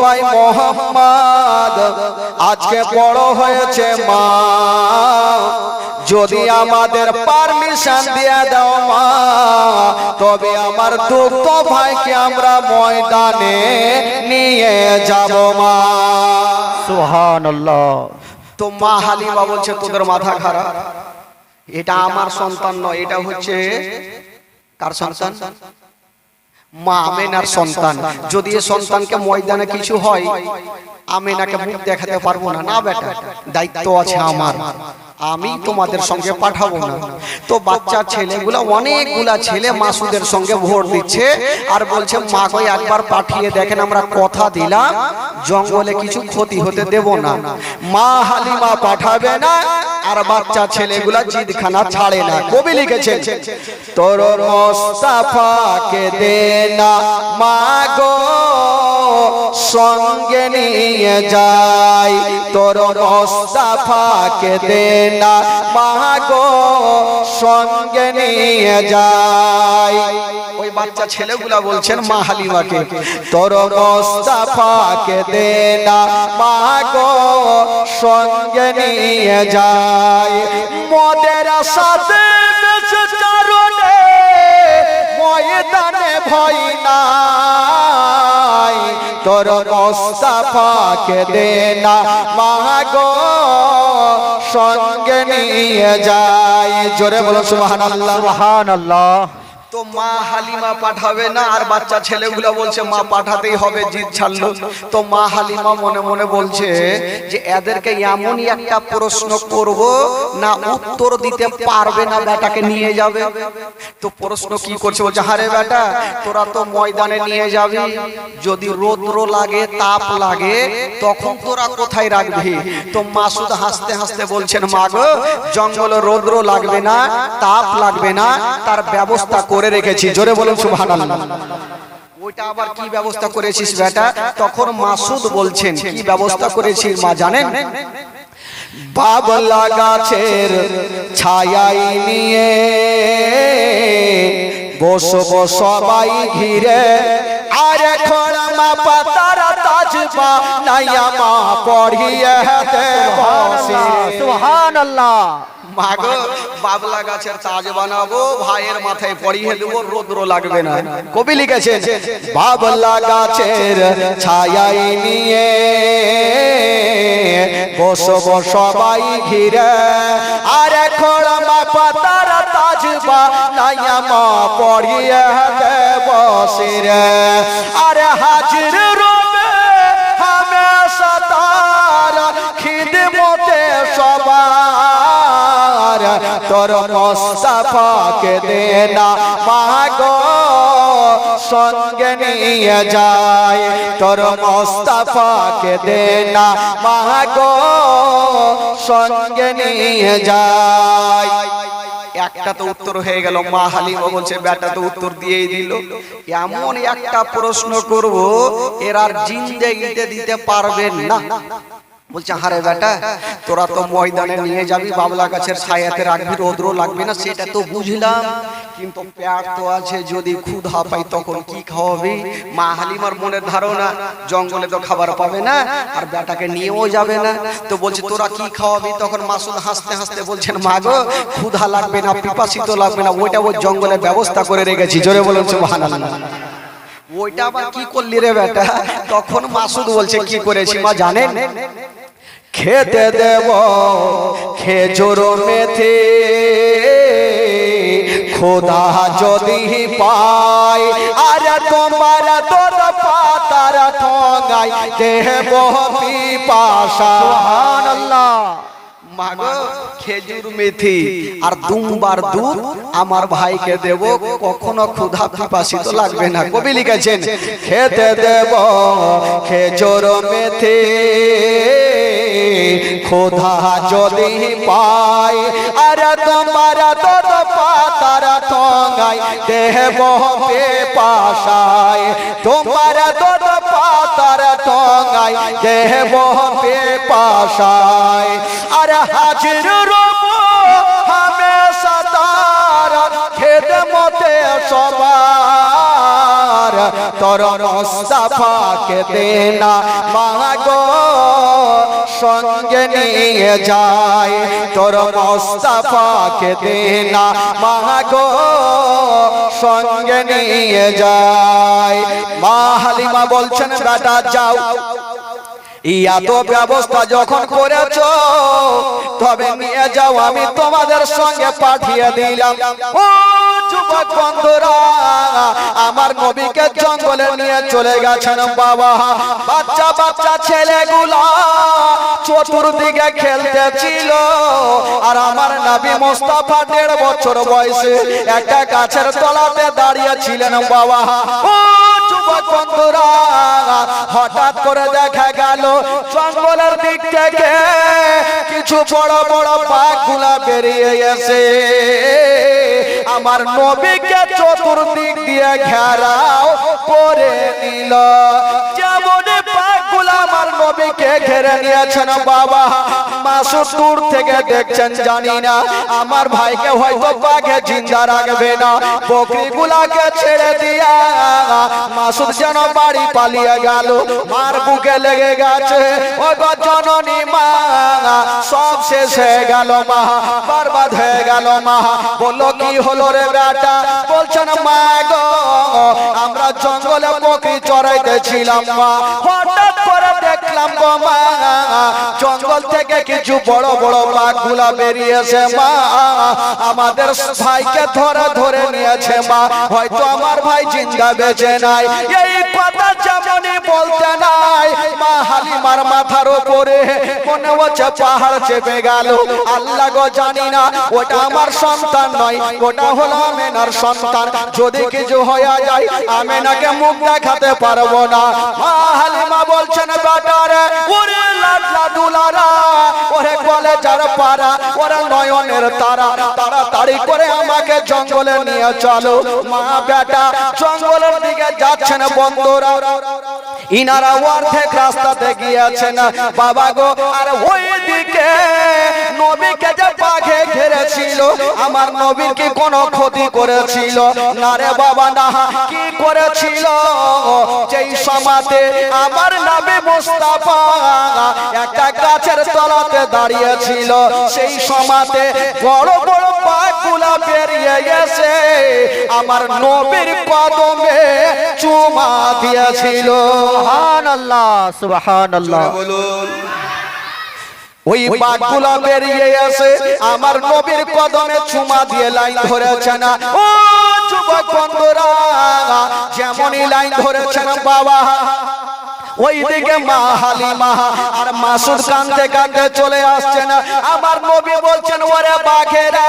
ভাই মোহাম্মদ আজকে বড় হয়েছে মা, যদি আমাদের পারমিশন দিয়ে দাও মা, তবে আমার দুঃখ ভাইকে আমরা ময়দানে নিয়ে যাব মা। সুবহানাল্লাহ। তো মা হালিমা বলছে তোদের মাথা খারাপ, এটা আমার সন্তান নয়, এটা হচ্ছে কার সন্তান? মা আমেনার সন্তান। যদি এই সন্তানকে ময়দানে কিছু হয় আমেনাকে মুখ দেখাতে পারবো না। না বেটা, দায়িত্ব আছে আমার, আমি তোমাদের সঙ্গে পাঠাবো না। তো বাচ্চা ছেলেগুলো, অনেকগুলা ছেলে মাসুদের সঙ্গে ভোট দিচ্ছে আর বলছে মা গো একবার পাঠিয়ে দেখেন, আমরা কথা দিলাম জঙ্গলে কিছু ক্ষতি হতে দেব না। মা হালিমা পাঠাবে না আর বাচ্চা ছেলেগুলা জিদখানা ছাড়ে না। কবি লিখেছেন তোর মোস্তাফাকে দে না মা গো সঙ্গে নিয়ে যাই, তোর মোস্তাফাকে দে না মা গো সঙ্গে নিয়ে যাই। ওই বাচ্চা ছেলেগুলা বলছেন মা হালিমাকে তোর মোস্তাফাকে দে না মা গো সঙ্গে নিয়ে যাই। মদের সাথে কারণে ময়দানে ভয় নাই, তোর মোস্তাফাকে দে না মা গো সঙ্গে নিয়ে যাই। জোরে বলো সুবহানাল্লাহ। সুবহানাল্লাহ। তো মা হালিমা পাঠাবে না আর বাচ্চা ছেলেগুলো বলছে মা পাঠাতেই হবে, জিদ ছাড়লো। তো মা হালিমা মনে মনে বলছে যে এদেরকে এমনই একটা প্রশ্ন করব না উত্তর দিতে পারবে না, বেটাকে নিয়ে যাবে। তো প্রশ্ন কি করছে, বলছে হারে বেটা তোরা তো ময়দানে নিয়ে যাবি, যদি রৌদ্র লাগে তাপ লাগে তখন তোরা কোথায় রাখবি? তো মাসুদ হাসতে হাসতে বলছেন মা গো জঙ্গলে রৌদ্র লাগবে না, তাপ লাগবে না, তার ব্যবস্থা করে রেখেছি। জোরে বলুন সুবহানাল্লাহ। ওইটা আবার কি ব্যবস্থা করেছিস বেটা? তখন মাসুদ বলছেন কি ব্যবস্থা করেছিস মা জানেন? বাবলা গাছের ছায়াই নিয়ে বসবো সবাই ঘিরে, আর খড়মা পাতার তাজবা নাইয়া মা পড়িয়ে দেব। সুবহানাল্লাহ। মাগো বাবলা গাছের তাজ বানাবো, ভাইয়ের মাথায় পরিয়ে দেবো, রৌদ্র লাগবে না। কবি লিখেছেন বাবলা গাছের ছায়াই নিয়ে বসবো সবাই ঘিরে, আর খড়মা পাতার তাজবা নাইয়া মা পড়িয়ে দেব শিরে, আর হাজির রবে হামেশা তার খিদমতে সবার, তোর মোস্তাফাকে দে না মা গো সঙ্গে নিয়ে যাই, তোর মোস্তাফাকে দে না মা গো সঙ্গে নিয়ে যাই। একটা তো উত্তর হয়ে গেল, মা হালিমা বলছে বেটা তো উত্তর দিয়েই দিল। এমন একটা প্রশ্ন করব এর আর জিন্দেগিতে দিতে পারবেন না। বলছে হারে বেটা তোরা তো ময়দানে নিয়ে যাবি, বাবলা গাছের ছায়াতে রাখবি, রৌদ্র লাগবে না, সেটা তো বুঝলাম, কিন্তু পেট তো আছে, যদি ক্ষুধা পাই তখন কি খাওয়াবি? মা হালিমার মনের ধারণা জঙ্গলে তো খাবার পাবে না আর বেটাকে নিয়েও যাবে না। তো বলছে তোরা কি খাওয়াবি? তখন মাসুদ হাসতে হাসতে বলছেন মা গো ক্ষুধা লাগবে না, পিপাসিত লাগবে না, ওইটা ওই জঙ্গলে ব্যবস্থা করে রেখেছি। জোরে বলুন সুবহানাল্লাহ। ওইটা আবার কি করলি রে বেটা? তখন মাসুদ বলছে কি করেছি মা জানেন? খেতে দেব খেজুর মেথি, খোদা যদি পাই, আর তোমার তোর পাতার ঠোঙায় দেব পিপাসা। সুবহানাল্লাহ। মাগো খেজুর মেথি আর দুমবার দুধ আমার ভাইকে দেব, কখনো ক্ষুধা পিপাসিত লাগবে না। কবি লিখেছেন খেতে দেব খেজুর মেথি, খোদা যদি পাই, আর তোমার দুধ পাতার ঠোঙায় দেব পিপাসায়, তোমার দুধ পাতার ঠোঙায় দেব পিপাসায়, আর হাজির রব হামেশা তার খেদমতে সবার, তোর তোর মুস্তাফাকে দে না মাগো সঙ্গে নিয়ে যায় তোর মুস্তাফাকে দে না মাগো সঙ্গে নিয়ে যায় মা হালিমা বলছেন বেটা যাও এত ব্যবস্থা যখন করেছো তবে নিয়ে যাও আমি তোমাদের সঙ্গে পাঠিয়ে দিলাম ও যুবক বন্ধুরা আমার নবীকে জঙ্গলে নিয়ে চলে গেছেন বাবা বাচ্চা বাচ্চা ছেলেগুলা চতুর্দিকে খেলতেছিল আর আমার নবী মুস্তাফা 1.5 বছর বয়সে একটা গাছের তলাতে দাঁড়িয়ে ছিলেন বাবা ও যুবক বন্ধুরা হঠাৎ করে দেখা গেল জঙ্গলের দিক থেকে কিছু বড় বড় বাঘগুলা বেরিয়ে এসে আমার নবীকে চতুর্দিক দিয়ে ঘেরাও করে নিল যেমন বাঘগুলা আমার নবীকে ঘিরে নিয়েছেন বাবা মাসুদ দূর থেকে দেখছেন জানি না আমার ভাইকে হয়তো বাঘে জিন্দা রাখবে না বকরিগুলাকে ছেড়ে দিয়া মাসুদ যেন বাড়ি পালিয়ে গেল মার বুকে লেগে গেছে ও গো জননী মা সব শেষ হয়ে গেল মা বরবাদ হয়ে গেল মা বললো কি হলো রে বেটা বলছেন মা গো আমরা জঙ্গলে বকরি চড়াইতেছিলাম মা হঠাৎ করে দেখলাম গো মা জঙ্গল থেকে কিছু বড় বড় বাঘগুলা বেরিয়েছে মা আমাদের ভাইকে ধরে ধরে নিয়েছে মা হয়তো আমার ভাই জিন্দা বেঁচে নাই এই কথা যেমনই বলতে নাই মা হালিমার মাথার উপরে মনে হচ্ছে পাহাড় চেপে গেল আল্লাহ গো জানি না ওটা আমার সন্তান নয় ওটা হলো আমেনার সন্তান যদি কিছু হয়ে যায় আমেনাকে মুখ দেখাতে পারবো না মা হালিমা বলছেন বেটারে ওরে লাডলা দুলারা ওরে কলেজার পাড়া ওরে নয়নের তারা তাড়াতাড়ি করে আমাকে জঙ্গলে নিয়ে চলো মা বেটা জঙ্গলের দিকে যাচ্ছেন বন্ধুরা ইনারা অর্ধেক রাস্তাতে গিয়েছেন বাবা গো আর ওই দিকে নবীকে যে বাঘে ঘিরেছিল আমার নবীর কি কোনো ক্ষতি করেছিল না রে বাবা না কি করেছিল যেই সময়তে আমার নবী মুস্তাফা একটা গাছের তলাতে দাঁড়িয়ে ছিল সেই সময়তে বড় বড় বাঘগুলা বেরিয়ে এসে আমার নবীর কদমে চুমা দিয়েছিল সুবহানাল্লাহ সুবহানাল্লাহ বলুন ওই বাঘগুলা বেরিয়ে এসে আমার নবীর কদমে চুমা দিয়ে লাইন ধরেছে না ও যুবক বন্ধুরা যেমনই লাইন ধরেছেন বাবা ওইদিকে মা হালিমা আর মাসুদ কাঁদতে কাঁদতে চলে আসছেন আমার নবী বলছেন ওরে বাঘেরা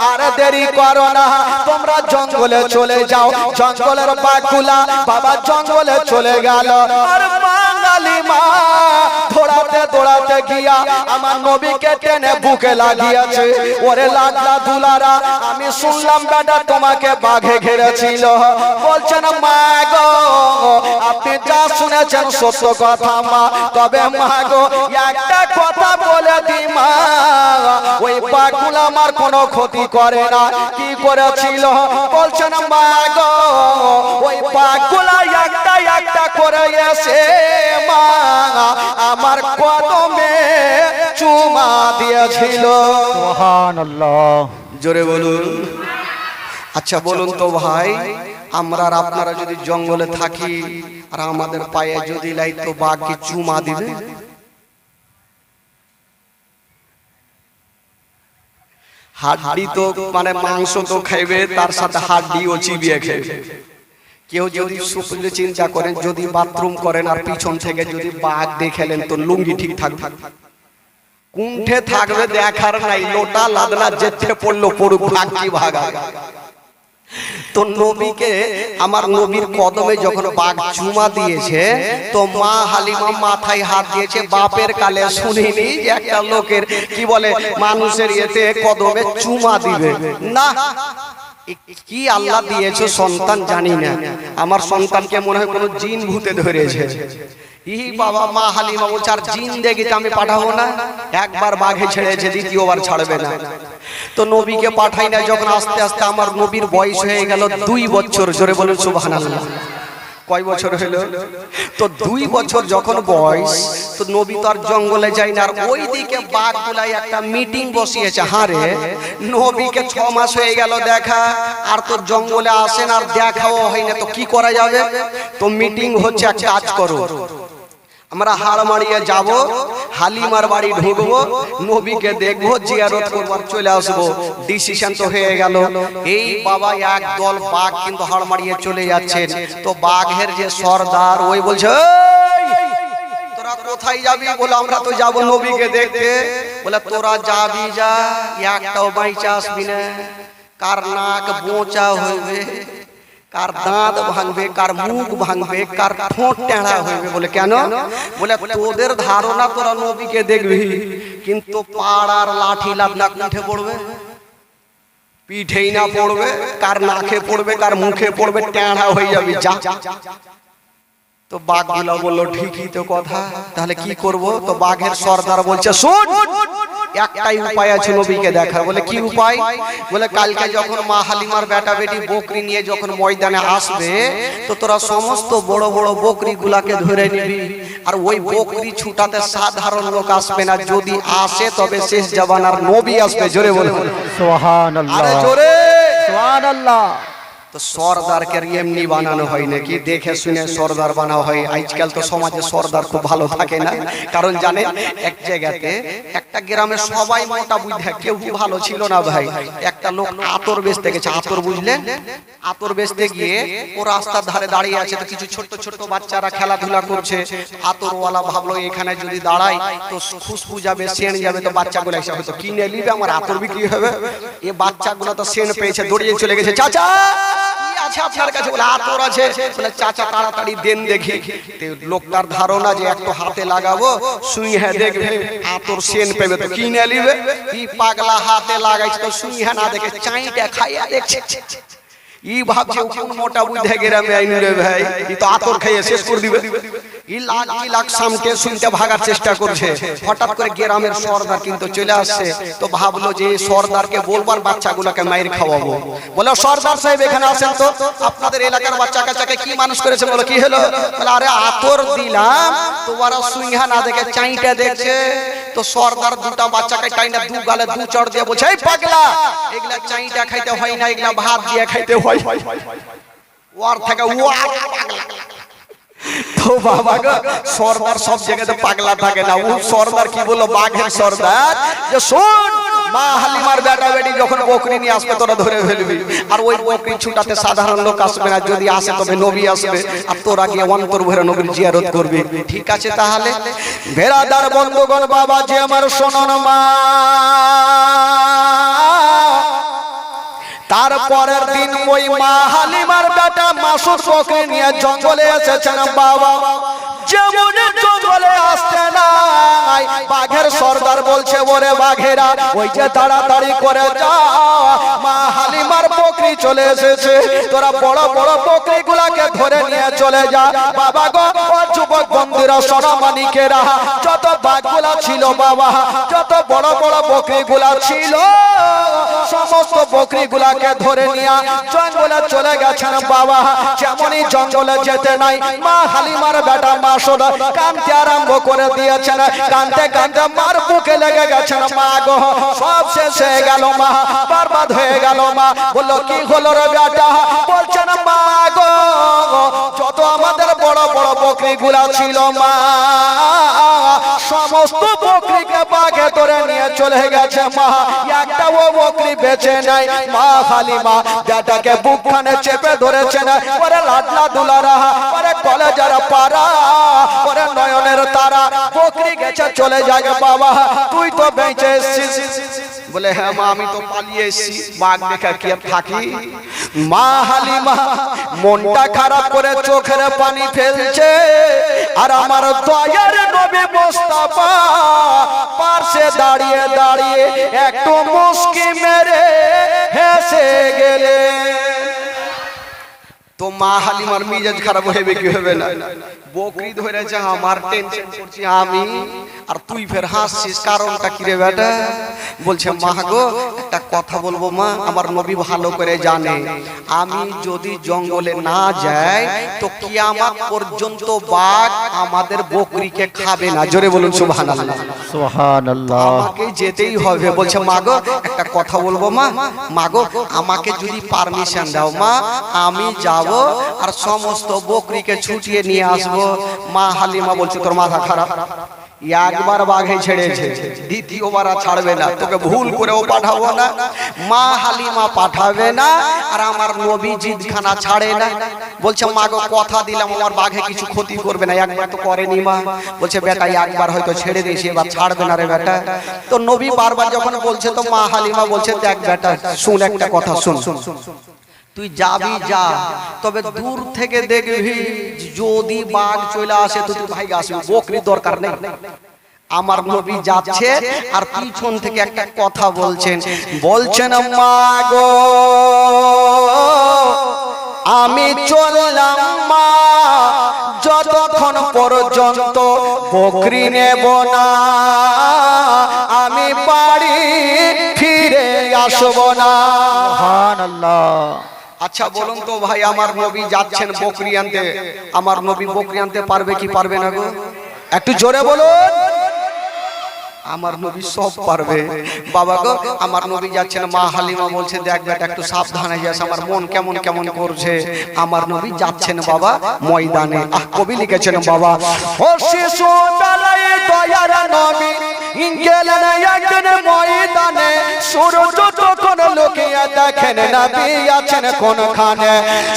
আর দেরি করো না তোমরা জঙ্গলে চলে যাও জঙ্গলের বাঘগুলা বাবা জঙ্গলে চলে গেল আর মা হালিমা দৌড়াতে দৌড়াতে গিয়া আমার নবীকে টেনে বুকে লাগিয়েছে ওরে লাডলা দুলারা আমি শুনলাম বেটা তোমাকে বাঘে ঘিরেছিল বলছেন মা গো আপনি যা শুনেছেন সত্য কথা মা তবে মা গো একটা কথা বলে দি মা ওই বাঘগুলো আমার কোনো ক্ষতি করে না কি করেছিল বলছেন মা গো ওই বাঘগুলো একটা একটা করে এসে মা আমার কদমে চুমা দিয়েছিল সুবহানাল্লাহ জোরে বলুন আচ্ছা বলুন তো ভাই আমরা আর আপনারা যদি জঙ্গলে থাকি আর আমাদের পায়ে যদি লাইতো বাঘ কি চুমা দিবে হাড্ডি তো মানে মাংস তো খাইবে তার সাথে হাড্ডিও চিবিয়ে খাইবে কেউ যদি সুপলে চিন্তা করেন যদি বাথরুম করেন আর পিছন থেকে যদি বাঘ দেখেলেন তো লুঙ্গি ঠিক থাকবে কুণ্ঠে থাকবে দেখার নাই লোটা লাদনা যেতে পড়লো পড়ুক ভাগ কি ভাগা তো নবীকে আমার নবীর কদমে যখন বাঘ চুমা দিয়েছে তো মা হালিমা মাথায় হাত দিয়েছে বাপের কালে শুনিনি যে একটা লোকের কি বলে মানুষের ইয়েতে কদমে চুমা দিবে না কি আল্লাহ দিয়েছে সন্তান জানি না আমার সন্তানকে মনে হয় কোনো জিন ভূতে ধরেছে ই বাবা মা হালিমা বলছে আর জিন দেখে আমি পাঠাবো না একবার বাঘে ছেড়েছে দ্বিতীয়বার ছাড়বে না তো নবীকে পাঠাই না যখন আস্তে আস্তে আমার নবীর বয়স হয়ে গেল 2 বছর জোরে বলুন সুবহানাল্লাহ কয় বছর হলো? তো 2 বছর যখন বয়স, তো নবী তো আর জঙ্গলে যায় না, আর ওইদিকে বাঘগুলাই একটা মিটিং বসিয়েছে। হারে নবীকে 6 মাস হয়ে গেল দেখা, আর তো জঙ্গলে আসেন আর দেখাও হয় না, তো কি করা যাবে? তো মিটিং হচ্ছে, এক কাজ করো, আমরা হাড় মারিয়ে যাব, হালিমার বাড়ি ঢুকবো, নবীকে দেখবো, জিয়ারত করবো, চলে আসবো। ডিসিশন তো হয়ে গেল। এই বাবা এক দল বাঘ কিন্তু হাড় মারিয়ে চলে যাচ্ছেন। তো বাঘের যে সর্দার, ওই বলছে, "এই, তোরা কোথায় যাবি?" বলে, আমরা তো যাব নবীকে দেখতে। বলে, তোরা যাবি যা, একটাও বাইচা আসবি না। কার নাক বোঁচা হইবে, কার দাঁত ভাঙবে, কার মুখ ভাঙবে, কার ঠোঁট টেঁড়া হইবে। বলে, কেন? বলে, তোদের ধারণা তোরা নবীকে দেখবি, কিন্তু পাড়ার লাঠি লাদনা উঠে পড়বে, পিঠেই না পড়বে, কার নাকে পড়বে, কার মুখে পড়বে, টেঁড়া হয়ে যাবি যা। তো বাঘগুলো বললো, ঠিকই তো কথা, তাহলে কি করব? তো বাঘের সর্দার বলছে, শোন, একটাই উপায় আছে নবীকে দেখার। বলে, কি উপায়? বলে, কালকে যখন মা হালিমার বেটা বেটি বকরি নিয়ে যখন ময়দানে আসবে, তো তোরা সমস্ত বড় বড় বকরি গুলাকে ধরে নিবি, আর ওই বকরি ছুটাতে সাধারণ লোক আসবে না, যদি আসে তবে শেষ জামানার নবী আসবে। জোরে বলে, সুবহানাল্লাহ, আরে জোরে, সুবহানাল্লাহ। তো সর্দারকে এমনি বানানো হয় নাকি, দেখে শুনে সর্দার বানানো হয়। আজকাল তো সমাজে সর্দার খুব ভালো থাকে না, কারণ জানেন, এক জায়গাতে একটা গ্রামে সবাই মোটা বুঝে, কেউ ভালো ছিল না ভাই। একটা লোক আতর বেচতে গেছে, আতর বুঝলেন, আতর বেচতে গিয়ে ও রাস্তার ধারে দাঁড়িয়ে আছে, তো কিছু ছোট্ট ছোট্ট বাচ্চারা খেলাধুলা করছে। আতরওয়ালা ভাবলো এখানে যদি দাঁড়াই তো খুশবু যাবে, সেন্ট যাবে, তো বাচ্চাগুলো এসে হয়তো কিনে নিবে, আমার আতর বিক্রি হবে। এ বাচ্চাগুলো তো সেন্ট পেয়েছে, দৌড়িয়ে চলে গেছে, চাচা আছে আপনার কাছে? বলে, আতর আছে। বলে, চাচা তাড়াতাড়ি দেন দেখি। লোকটার ধারণা যে একটু হাতে লাগাবো, সুইহা দেখবে, আতর সেন পেবে, তো কিনে নিবে। ই পাগলা হাতে লাগাইছে, তো সুইহা না দেখে চাইটা খাইয়া দেখছে। ই ভাবছে কোন মোটা বুদ্ধে গ্রামে আইন রে ভাই, ই তো আতর খাইয়ে শেষ করে দিবে। ই লাখ সামকে শুনতে ভাগার চেষ্টা করছে। হঠাৎ করে গ্রামের সর্দার কিন্তু চলে আসছে। তো ভাবলো যে সর্দারকে বলবার বাচ্চাগুলোকে মাইর খাওয়াবো। বলে, সর্দার সাহেব এখানে আসেন তো, আপনাদের এলাকার বাচ্চা কাচ্চাকে কি মানুষ করেছে? বলে, কি হলো? বলে, আরে আতর দিলাম, তোমারা সুইহা না দেখে চাইটা দেখছে। তো সর্দার দুটা বাচ্চাকে টাইনা দু গালে দু চড় দিয়ে বলছে, এই পাগলা, এগুলা চাইটা খাইতে হয় না, এগুলা ভাত দিয়ে খাইতে হয়। ওয়ার থেকে ওয়ার পাগলা। তো বাবা গো, সর্দার সব জায়গাতে পাগলা থাকে না। ও সর্দার কি বললো, বাঘের সর্দার, যে শোন, মা হালিমার বেটা বেটি যখন বকরি নিয়ে আসবে তোরা ধরে ফেলবি, আর ওই বকরি ছুটাতে সাধারণ লোক আসবে না, যদি আসে তবে নবী আসবে, আর তোরা গিয়ে অন্তর ভরে নবীর জিয়ারত করবি। ঠিক আছে তাহলে ভেড়াদার বন্ধুগণ, বাবা যে আমার শোনন মা। তারপরের দিন ওই মা হালিমার বেটা মাসুদ বকরি নিয়ে জঙ্গলে এসেছেন। বাবা যেমন জঙ্গলে আসতে নাই, বাঘের সর্দার বলছে, ওরে বাঘেরা, ওই যে তাড়াতাড়ি করে যা, মা হালিমার বকরি চলে এসেছে, তোরা বড় বড় বকরি গুলাকে ধরে নিয়ে চলে যা। বাবা গো, ও যুবক বন্ধুরা, সোনামানিকেরা, যত বাঘগুলা ছিল বাবা, যত বড় বড় বকরি গুলা ছিল, সমস্ত বকরি গুলাকে ধরে নিয়ে জঙ্গলে চলে গেছেন। বাবা যেমনই জঙ্গলে যেতে নাই, মা হালিমার বেটা মাসুদ কাঁদতে আরম্ভ করে দিয়েছেন। কাঁদতে কাঁদতে মার বুকে লেগে গেছেন। মা গো, সব শেষ হয়ে গেল মা, বরবাদ হয়ে গেল মা। বললো, কি হলো রে বেটা? বলছেন, মা গো, যত আমাদের বড় বড় বকরি গুলা ছিল মা, সমস্ত বকরিকে বাঘে ধরে নিয়ে চলে গেছে মা, একটা ও বকরি বেঁচে নাই। মা হালিমা বেটাকে বুকখানে চেপে ধরেছেন। ওরে লাডলা দুলারা, ওরে কলেজার পারা, ওরে নয়নের তারা, বকরি গেছে চলে যায় বাবা, তুই তো বেঁচে এসেছিস। বলে, হ্যাঁ মা, আমি তো পালিয়ে এসেছি, বাঘ দেখে কি আর থাকি? মা হালিমা মনটা খারাপ করে চোখের পানি ফেলছে, আর আমার দয়ার নবী মুস্তাফা পাশে দাঁড়িয়ে দাঁড়িয়ে একটু মুস্কি মেরে হেসে গেলে। তো মা হালিমার মিজাজ খারাপ হবে কি হবে না? বকরি ধরেছে, আমার টেনশন করছি আমি, আর তুই ফের হাসছিস, কারণটা কি রে বেটা? বলছে মা গো একটা কথা বলবো মা, আমার নবী ভালো করে জানে আমি যদি জঙ্গলে না যাই তো কিয়ামত পর্যন্ত বাঘ আমাদের বকরিকে খাবে না। জোরে বলুন সুবহানাল্লাহ। সুবহানাল্লাহ। আমাকে যেতেই হবে। বলছে মা গো একটা কথা বলবো মা, মা গো আমাকে যদি পারমিশন দাও মা, আমি যাব আর সমস্ত বকরিকে ছুটিয়ে নিয়ে আসবো। মা হালিমা বলছে তোর মাথা খারাপ, একবার বাঘে ছেড়েছে, দ্বিতীয়বার আর ছাড়বে না, তোকে ভুল করেও পাঠাবো না। মা হালিমা পাঠাবে না আর আমার নবী জিদখানা ছাড়ে না। বলছে মা গো কথা দিলাম আমার বাঘে কিছু ক্ষতি করবে না, একবার তো করেনি মা। বলছে বেটা একবার হয়তো ছেড়ে দিয়েছি, এবার ছাড়বে না রে বেটা। তো নবী বারবার যখন বলছে তো মা হালিমা বলছে দেখ বেটা শুন একটা কথা, শুন তুই যাবি যা, তবে দূর থেকে দেখবি যদি বাঘ চলে আসে তো তুই ভাই আসবি, বকরির দরকার নেই। আমার নবী যাচ্ছে আর পিছন থেকে একটা কথা বলছেন, বলছেন মা গো আমি চললাম মা, যতক্ষণ পর্যন্ত বকরি নেব না আমি বাড়ি ফিরে আসব না। সুবহানাল্লাহ। আচ্ছা বলুন তো ভাই, আমার নবী যাচ্ছেন বকরি আনতে, আমার নবী বকরি আনতে পারবে কি পারবে না গো? একটু জোরে বলুন। আমার নবী সব পারবে। বাবা গো আমার নবী যাচ্ছেন, মা হালিমা বলছে দেখ বেটা একটু সাবধানে যাস, আমার মন কেমন কেমন করছে। আমার নবী যাচ্ছেন বাবা ময়দানে। কবি লিখেছেন বাবা, ও শিশু বেলায় দয়ার নবী গেলেন একদিন ময়দানে, সূর্য তখন লুকিয়ে দেখেন নবী আছেন কোনখানে।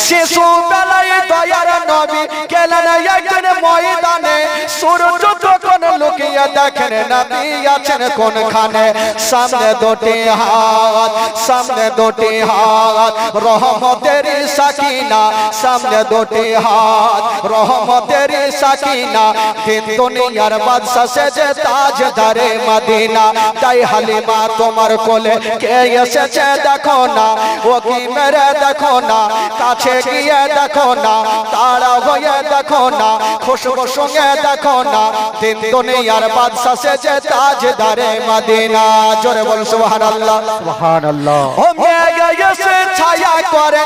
শিশু বেলায় দয়ার নবী গেলেন একদিন ময়দানে, সূর্য তখন লুকিয়ে দেখেন নবী আছেন কোনখানে। সামনে দুটি হাত, সামনে দুটি হাত রহমতের সাকিনা, সামনে দুটি হাত রহমতের সাকিনা, দিন দুনিয়ার বাদশা সেজে তাজদারে মদিনা। তাই হালিমা তোমার কোলে কে এসেছে দেখো না, ও কি মেরে দেখো না, কাছে গিয়ে দেখো না, তারা হয়ে দেখো না, খুশবু সঙ্গে দেখো না, দিন দুনিয়ার বাদশা সেজে তাজদারে মদিনা। জোরে বল সুবহানাল্লাহ। সুবহানাল্লাহ। ও মেঘে এসে ছায়া করে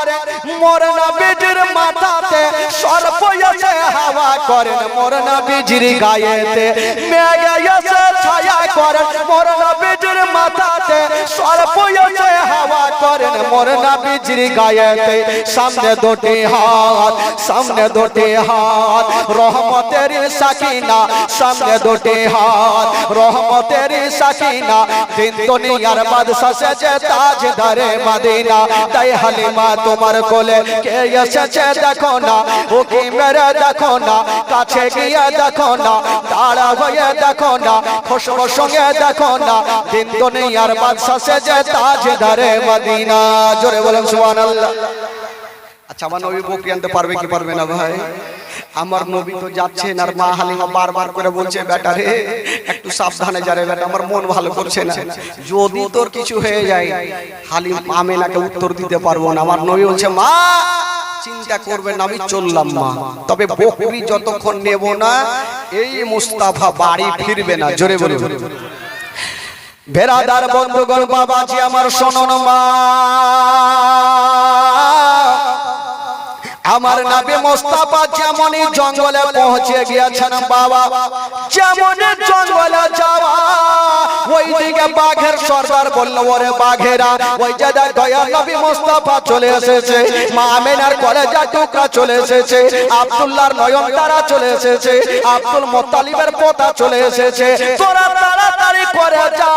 মোর নবীজির মাথাতে, সর্প এসে হাওয়া করেন মোর নবীজির গায়েতে। মেঘে এসে ছায়া করেন মোর নবীজির মাথাতে, সর্প এসে হাওয়া করেন মোর নবীজির গায়েতে। সামনে দুটি হাত, সামনে দুটি হাত রহমতের সাকিনা, সামনে দুটি হাত রহমতের সাকিনা, দিন দুনিয়ার বাদশা সেজে তাজদারে মদিনা। তাই হালিমা তোমার কোলে কে এসেছে দেখো না, ও কি মেরে দেখো না, কাছে গিয়ে দেখো না, তারা হয়ে দেখো না, খুশবু সঙ্গে দেখো না, দিন দুনিয়ার বাদশা সেজে তাজদারে মদিনা। জোরে বলেন সুবহানাল্লাহ। আচ্ছা আমার নবী বকরি আনতে পারবে কি পারবে না ভাই? আমার নবী তো যাচ্ছেন আর মা হালিমা বারবার করে বলছে বেটা রে একটু সাবধানে যা রে বেটা, আমার মন ভালো করছে না, যদি তোর কিছু হয়ে যায় হালিম আমেনাকে উত্তর দিতে পারবো না। আমার নবী বলছে মা চিন্তা করবেন না আমি চললাম মা, তবে বকরি যতক্ষণ নেব না এই মুস্তাফা বাড়ি ফিরবে না। জোরে বলে বেরাদার বন্ধুগণ বাবাজি আমার শোনো মা, আমার নবী মুস্তাফা যেমনই জঙ্গলে পৌঁছে গিয়েছেন বাবা, যেমন জঙ্গলে যাওয়া ওইদিকে বাঘের সর্দার বলল ওরে বাঘেরা, ওই যে দয়া নবী মুস্তাফা চলে এসেছে, মা আমেনার কলেজা টুকরা চলে এসেছে, আব্দুল্লাহর নয়নতারা চলে এসেছে, আব্দুল মুত্তালিবের পোতা চলে এসেছে, তোরা তাড়াতাড়ি করে যা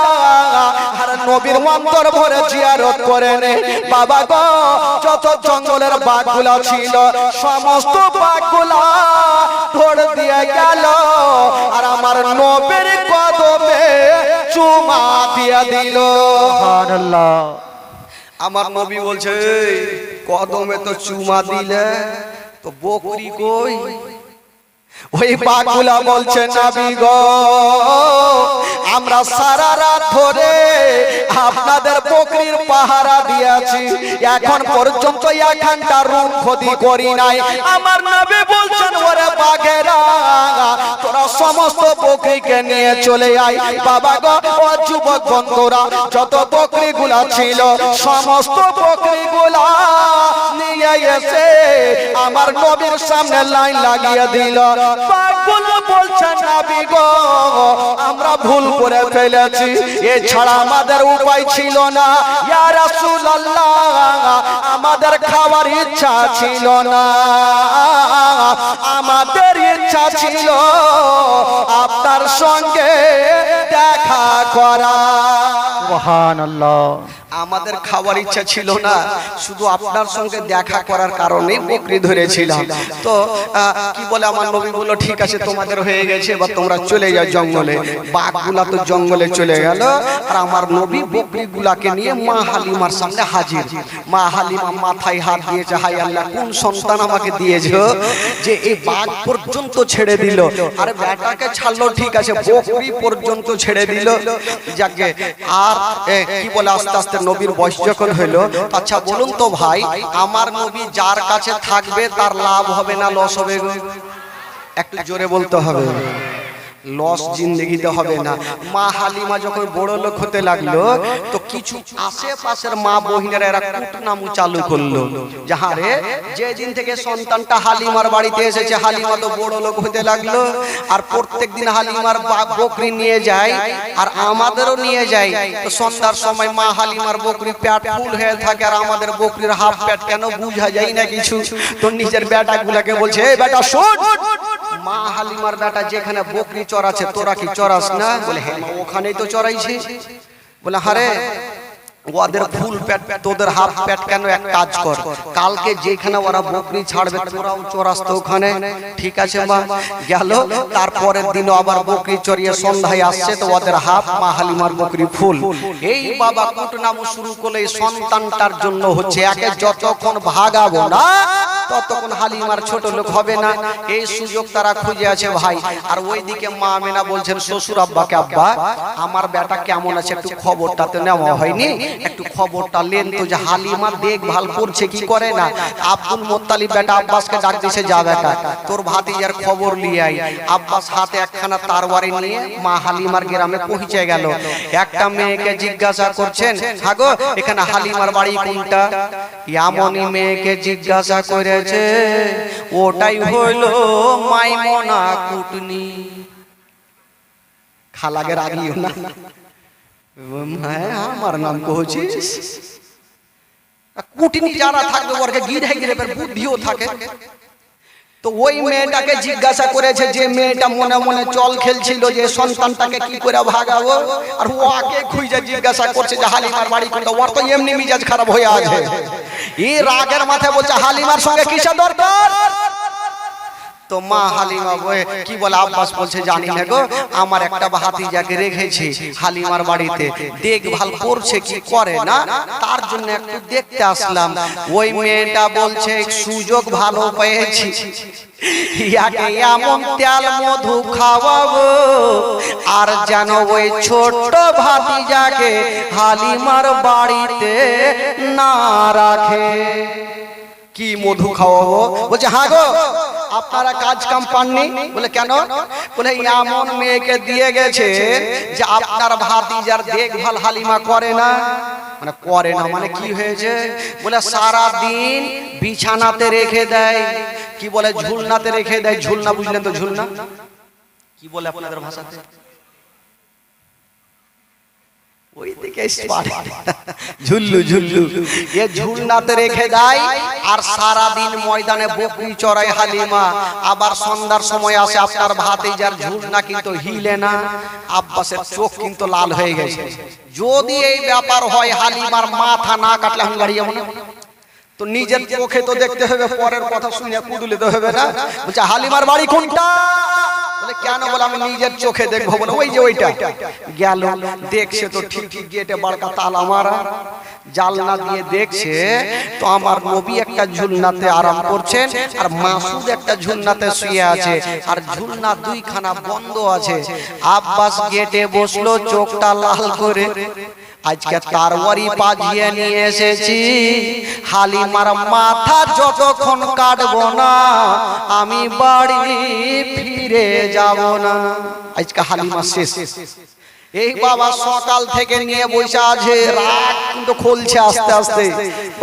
আর নবীর অন্তর ভরে জিয়ারত করে নে। বাবা গো যত জঙ্গলের বাঘগুলা ছিল সমস্ত বাঘগুলা ধরে দিয়ে গেল আর আমার নবীর কদমে চুমা দিয়ে দিল। সুবহানাল্লাহ। আমার নবী বলছে কদমে তো চুমা দিলে তো বকরি কই? ওই বাঘগুলা বলছে নবী গো আমরা সারা রাত ধরে আপনাদের বকরির পাহারা দিয়েছি, এখন পর্যন্ত এখানটা রুম ক্ষতি করি নাই। আমার নবী বলছেন ওরে বাঘেরা তোরা সমস্ত বকরিকে নিয়ে চলে আয় বাবা গো ও যুবক বন্ধুরা যত বকরিগুলা ছিল সমস্ত বকরিগুলা নিয়ে এসে আমার নবীর সামনে লাইন লাগিয়ে দিল পাকগুলো বলছেন নবী গো আমরা ভুল করে ফেলেছি এছাড়া আমাদের উপায় ছিল না ইয়া রাসূলুল্লাহ আমাদের খাওয়ার ইচ্ছা ছিল না আমাদের ইচ্ছা ছিল আপনার সঙ্গে দেখা করা সুবহানাল্লাহ। আমাদের খাওয়ার ইচ্ছা ছিল না শুধু আপনার সঙ্গে দেখা করার কারণে বকরি ধরেছিলাম তো কি বলে আমার নবী বলল ঠিক আছে তোমাদের হয়ে গেছে বা তোমরা চলে যাও জঙ্গলে বাঘগুলা তো জঙ্গলে চলে গেল আর আমার নবী বকরিগুলাকে নিয়ে মা হালিমার সামনে হাজির মা হালিমা মাথায় হাত দিয়েছে হায় আল্লাহ কোন সন্তান আমাকে দিয়েছো যে এই বাঘ পর্যন্ত ছেড়ে দিল আর বেটাকে ছাড়লো ঠিক আছে বকরি পর্যন্ত ছেড়ে দিল যাকে আর কি বলে আস্তে আস্তে নবীর বয়স যখন হইল আচ্ছা বলুন তো ভাই আমার নবী যার কাছে থাকবে তার লাভ হবে না লস হবে একটু জোরে বলতে হবে লস জিন্দেগিতে হবে না মা হালিমা যখন বড় লোক হতে লাগলো তো কিছু আশেপাশের মা বহিনেরা এরা কুটনামু চালু করলো যাহারে যেদিন থেকে সন্তানটা হালিমার বাড়িতে এসেছে হালিমা তো বড় লোক হতে লাগলো আর প্রত্যেকদিন হালিমার বকরি নিয়ে যায় আর আমাদেরও নিয়ে যায় তো সন্ধ্যার সময় মা হালিমার বকরি পেট ফুল হয়ে থাকে আর আমাদের বকরির হাফ পেট কেন বুঝা যায় না কিছু তো নিজের বেটাগুলাকে বলছে এই বেটা শোন মা হালিমার বেটা যেখানে বকরি চড়াচ্ছে তোরা কি চড়াস না বলে হ্যাঁ ওখানেই তো চড়াইছি বলে হারে ওদের ফুল পেট তোদের হাফ পেট কেন এক কাজ কর কালকে যেখানে ওরা বকরি ছাড়বে তোরাও চড়াস তো ওখানে ঠিক আছে মা গেল তারপরের দিন আবার বকরি চড়িয়ে সন্ধ্যায় আসছে তো ওদের হাফ মা হালিমার বকরি ফুল এই বাবা কুটনামু শুরু করলে সন্তানটার জন্য হচ্ছে একে যতক্ষণ ভাগাবো না ততক্ষণ হালিমার ছোট লোক হবে না এই সুযোগ তারা খুঁজে আছে ভাই আর ওইদিকে মা আমেনা বলছেন শ্বশুর আব্বাকে আব্বা আমার বেটা কেমন আছে একটু খবরটা তো নেওয়া হয়নি একটু খবরটা নেন তো যে হালিমা দেখভাল করছে কি করে না আব্দুল মুত্তালিব বেটা আব্বাসকে ডাক দিয়েছে যা বেটা তোর ভাতিজার খবর নিয়ে আই আব্বাস হাতে একখানা তরবারি নিয়ে মা হালিমার গ্রামে পৌঁছে গেল একটা মেয়েকে জিজ্ঞাসা করছেন হাগো এখানে হালিমার বাড়ি কোনটা এমনই মেয়েকে জিজ্ঞাসা করেছে ওটাই হইল মাইমনা কুটনি খালাগে রাগিও না আমার নাম কহছিস কুটনি যারা থাকবে ওরকে গিরে গিরে বুদ্ধিও থাকে তো ওই মেয়েটাকে জিজ্ঞাসা করেছে যে মেয়েটা মনে মনে চল খেলছিল যে সন্তানটাকে কি করে ভাগাবো আর ওকে খুঁজে জিজ্ঞাসা করছে যে হালিমার বাড়ি কোনটা ওর তো এমনি মিজাজ খারাপ হয়ে আছে এই রাগের মাথায় বলছে হালিমার সঙ্গে কিসের দরকার তো মা হালিমা কি বলে আব্বাস বলছে জানি না গো আমার একটা ভাতিজাকে রেখেছি হালিমার বাড়িতে দেখভাল করছে কি করে না তার জন্য একটু দেখতে আসলাম ওই মেয়েটা বলছে সুযোগ ভালো পেয়েছি ইয়াকে এমন তেল মধু খাওয়াবো আর যেন ওই ছোট্ট ভাতিজাকে হালিমার বাড়িতে না রাখে কি মধু খাওয়াবো বলছে হ্যাঁ গো আপনারা কাজ কাম পাননি বলে কেন বলে এমন মেয়েকে দিয়ে গেছে যে আপনার ভাতিজার দেখভাল হালিমা করে না মানে কি হয়েছে বলে সারা দিন বিছানাতে রেখে দেয় কি বলে ঝুলনাতে রেখে দেয় ঝুলনা বুঝলেন তো ঝুলনা কি বলে আপনাদের ভাষাতে ঝুল্লু ঝুল্লু এ ঝুলনাতে রেখে দেয় আর সারা দিন ময়দানে বকরি চড়ায় হালিমা আবার সন্ধ্যার সময় আসে আপনার ভাতিজার ঝুলনা কিন্তু হিলে না আব্বাসের চোখ কিন্তু লাল হয়ে গেছে যদি এই ব্যাপার হয় হালিমার মাথা না কাটলে আমি গাড়ি যাবো না তো নিজের চোখে তো দেখতে হবে পরের কথা শুনে কুদুলে তো হবে না বলছে হালিমার বাড়ি কোনটা বলে কেন বলে আমি নিজের চোখে দেখবো বলে ওই যে ওইটা গেল দেখছে তো ঠিক ঠিক গেটে বড়কা তালা মারা জালনা দিয়ে দেখছে তো আমার নবী একটা ঝুলনাতে আরাম করছেন আর মাসুদ একটা ঝুলনাতে শুয়ে আছে আর ঝুলনা দুইখানা বন্ধ আছে আব্বাস গেটে বসলো চোখটা লাল করে আজকে তারওয়ারি পাজিয়ে নিয়ে এসেছি, হালিমার মাথা যতক্ষণ কাটবো না আমি বাড়ি ফিরে যাব না। আজকে হালিমা শেষ। এই বাবা সকাল থেকে নিয়ে বসে আছে, রাত কিন্তু খুলছে আস্তে আস্তে।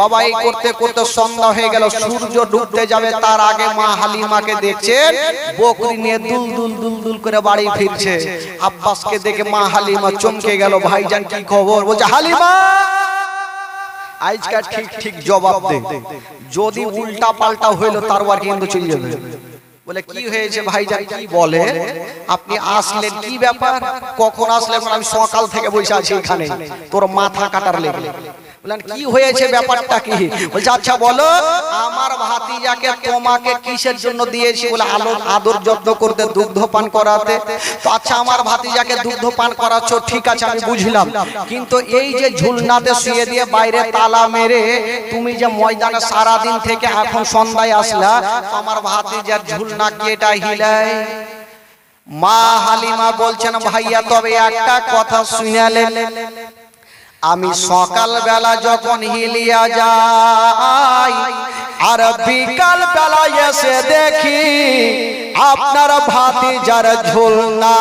বাবা এই করতে করতে সন্ধ্যা হয়ে গেল, সূর্য ডুবতে যাবে তার আগে মা হালিমাকে দেখছেন বকরি নিয়ে দুল দুল দুল দুল করে বাড়ি ফিরছে। আব্বাসকে দেখে মা হালিমা চমকে গেল, ভাইজান কি খবর? বলছে হালিমা আজকাল ঠিক ঠিক জবাব দে, যদি উল্টা পাল্টা হইলো তারওয়ার কিন্তু চলে যাবে। বলে কি হয়েছে ভাইজান, কি বলে? আপনি আসলেন কি ব্যাপার, কখন আসলেন? আমি সকাল থেকে বসে আছি এখানে, তোর মাথা কাটার লেগে। বলেন কি হয়েছে, ব্যাপারটা কি? বলছে আচ্ছা বলো, আমার ভাতিজাকে তোমাকে কিসের জন্য দিয়েছি? বলে আদর যত্ন করতে, দুগ্ধ পান করাতে। তো আচ্ছা আমার ভাতিজাকে দুগ্ধ পান করাচ্ছ, ঠিক আছে আমি বুঝলাম, কিন্তু এই যে ঝুলনাতে শুয়ে দিয়ে বাইরে তালা মেরে তুমি যে ময়দানে সারাদিন থেকে এখন সন্ধ্যায় আসলা, আমার ভাতিজার ঝুলনা কি এটা হিলায়? মা হালিমা বলছেন ভাইয়া তবে একটা কথা শুনালেন, আমি সকাল বেলা যখন হিলিয়া যাই আর বিকাল বেলা এসে দেখি আপনার ভাতিজার ঝুলনা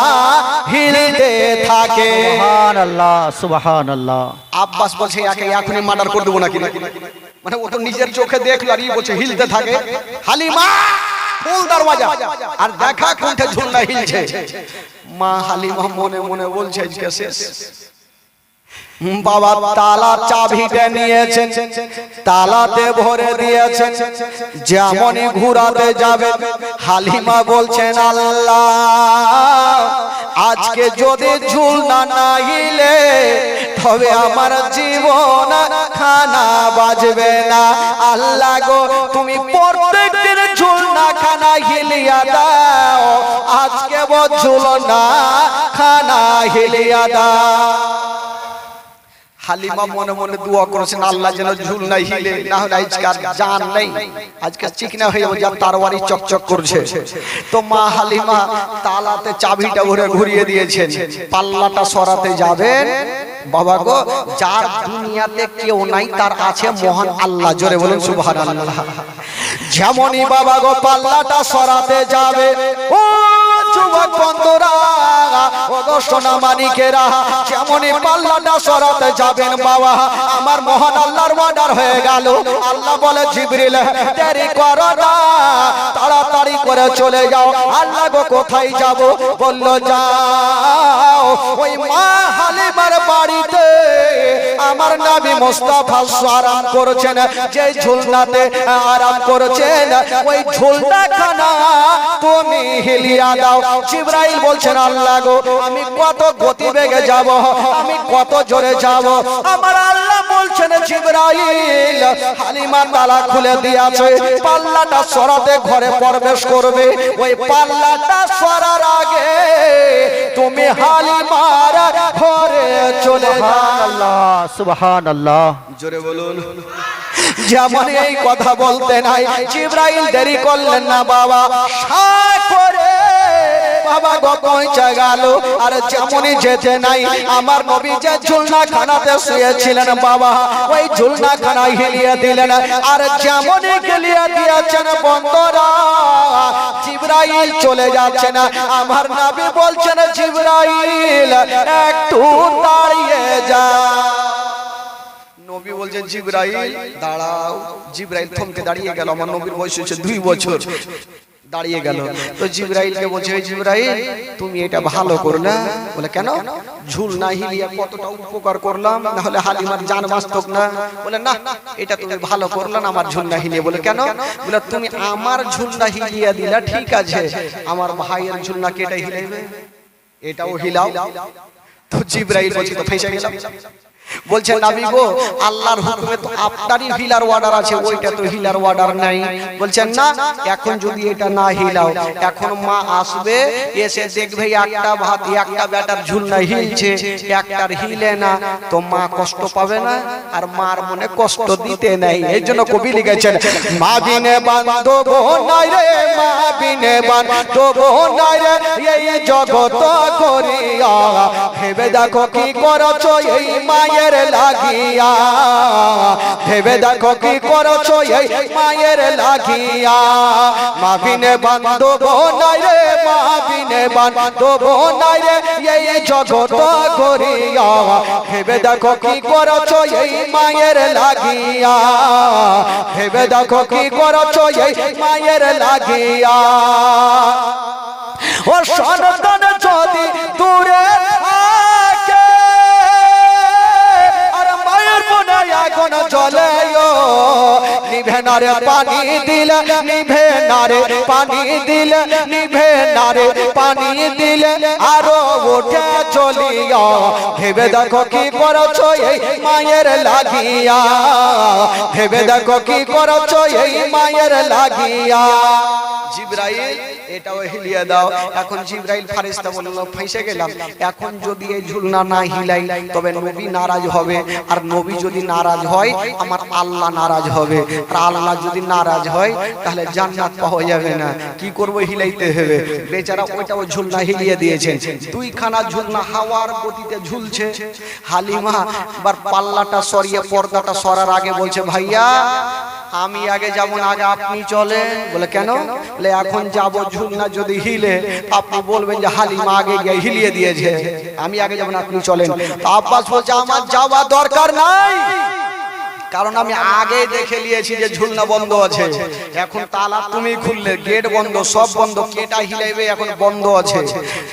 হিলতে থাকে। সুবহানাল্লাহ সুবহানাল্লাহ। আব্বাস বলছে এখনই মার্ডার করে দেবো নাকি, মানে ও তো নিজের চোখে দেখলো আর ই বলছে হিলতে থাকে। হালিমা ফুল দরওয়াজা আর দেখা কোনটা ঝুলনা হিলছে। মা হালিমা মনে মনে বলছে আজকে শেষ। বাবা তালা চাবিটা নিয়েছেন, তালাতে ভরে দিয়েছেন, যেমনই ঘুরাতে যাবে হালিমা বলছেন আল্লাহ আজকে যদি ঝুলনা না হিলে তবে আমার জীবন খানা বাজবে না। আল্লাহ গো তুমি প্রত্যেকদিন ঝুলনা খানা হিলিয়া দাও, আজকে ঝুলনা খানা হিলিয়া দাও। হালিমা মনে মনে দোয়া করেছেন আল্লাহ যেন ঝুলনা হিলে, না হলে আজকে আর জান নেই, আজকে চিকনা হয়ে যাবে, যা তারওয়ারি চকচক করছে। তো মা হালিমা তালাতে চাবিটা ভরে ঘুরিয়ে দিয়েছেন, পাল্লাটা সরাতে যাবেন। বাবা গো যার দুনিয়াতে কেউ নাই তার আছে মহান আল্লাহ, জোরে বলেন সুবহানাল্লাহ। যেমনই বাবা গো পাল্লাটা সরাতে যাবে, ও যুবক বন্ধুরা, ও গো সোনা মানিকেরা, যেমনই পাল্লাটা সরাতে যাবেন বাবা আমার মহান আল্লাহর অর্ডার হয়ে গেল। আল্লাহ বলে জিবরিল দেরি করো না, তাড়াতাড়ি করে চলে যাও। আল্লাহ গো কোথায় যাব? বলল যাও ওই মা হালিমার বাড়িতে আমার নবী মুস্তাফা আরাম করেছেন, যে ঝুলনাতে আরাম করেছেন ওই ঝুলনাখানা তুমি হিলিয়া দাও। জিবরাইল বলছেন আল্লাহ গো আমি কত গতি বেগে যাব, আমি কত জোরে যাব? আমার আল্লাহ বলছেন জিবরাইল হালিমা তালা খুলে দিয়েছে, পাল্লাটা সরাতে ঘরে প্রবেশ করবে, ওই পাল্লাটা সরার আগে তুমি হালিমার ঘরে চলে যাও। সুবহানাল্লাহ সুবহানাল্লাহ। জোরে বলুন। যেমন এই কথা বলতে নাই জিবরাইল দেরি করলেন না বাবা, করে বাবা গো পৌঁছে গেল। আর যেমনই যেতে নাই আমার নবী যে ঝুলনা খানাতে শুয়েছিলেন বাবা ওই ঝুলনা খানা হিলিয়ে দিলেন। আর যেমনই গেলিয়ে দিয়েছেন বন্ধুরা জিবরাইল চলে যাচ্ছে না, আমার নবী বলছেন জিবরাইল একটু দাঁড়িয়ে যা। নবী বলছেন জিবরাইল দাঁড়াও। জিবরাইল থমকে দাঁড়িয়ে গেল, আমার নবীর বয়স হচ্ছে 2 বছর, দাঁড়িয়ে গেল। তো জিবরাইলকে বলছে জিবরাইল তুমি এটা ভালো করলে। বলে কেন? ঝুলনা হিলিয়ে কতটা উপকার করলাম, না হলে হালিমার জান বাঁচত না। বলে না এটা তুমি ভালো করলে না আমার ঝুলনা হিলিয়ে। বলে কেন? বলে তুমি আমার ঝুলনা হিলিয়ে দিলা ঠিক আছে, আমার ভাইয়ের ঝুলনা কে এটা হিলাইবে? এটাও হিলাও। তো জিবরাইল বলছে তো ফেঁসে গেলাম। বলছেন নবী গো আল্লাহর হুকুমে তো আপনারই হিলার অর্ডার আছে, ওইটা তো হিলার অর্ডার নাই। বলছেন না এখন যদি এটা না হিলাও, এখন মা আসবে এসে দেখবে একটা ভাত একটা বেটার ঝুলনা হিলছে একটার হিলে না, তো মা কষ্ট পাবে না? আর মার মনে কষ্ট দিতে নাই। এই জন্য কবি লিখেছেন মা বিনে বান্ধব নাই রে, মা বিনে বান্ধব নাই রে এই জগৎ করিয়া, ভেবে দেখো কি করছো এই মায়ের মায়ের লাগিয়া ভেবে দেখো কি করছো এই মায়ের লাগিয়া মা বিনে বান্ধব নাই রে মা বিনে বান্ধব নাই রে এই জগৎ করিয়া ভেবে দেখো কি করছো এই মায়ের লাগিয়া ভেবে দেখো কি করছো এই মায়ের লাগিয়া ও সন্তান যদি দূরে থাকে আর মায়ের মনে আগুন জ্বলে নিভে না রে পানি দিলে নিভে না রে পানি দিলে নিভে না রে পানি দিলে আরো ওঠে চলিয়া ভেবে দেখো কি করছো এই মায়ের লাগিয়া ভেবে দেখো কি করছো এই মায়ের লাগিয়া জিবরাইল এটাও হিলিয়ে দাও এখন জিবরাইল ফেরেশতা বলল ফেঁসে গেলাম এখন যদি এই ঝুলনা না হিলাই তবে নবী নারাজ হবে আর নবী যদি নারাজ হয় আমার আল্লাহ নারাজ হবে আর আল্লাহ যদি নারাজ হয় তাহলে জান্নাত পাওয়া যাবে না কি করব হিলাইতে হবে বেচারা ওইটাও ঝুলনা হিলিয়ে দিয়েছেন দুইখানা ঝুলনা হাওয়ার গতিতে ঝুলছে হালিমা বার পাল্লাটা সরিয়ে পর্দাটা সরার আগে বলছে ভাইয়া আমি আগে যাব না আগে আপনি চলেন বলে কেন বলে এখন যাব ঝুলনা যদি হিলে আপনি বলবেন যে হালিমা আগে গিয়ে হিলিয়ে দিয়েছে আমি আগে যাব না আপনি চলেন তো আব্বাস বলছে আমার যাওয়া দরকার নাই কারণ আমি আগে দেখে নিয়েছি যে ঝুলনা বন্ধ আছে এখন তালা তুমি খুললে গেট বন্ধ সব বন্ধ কেটা হিলাইবে এখন বন্ধ আছে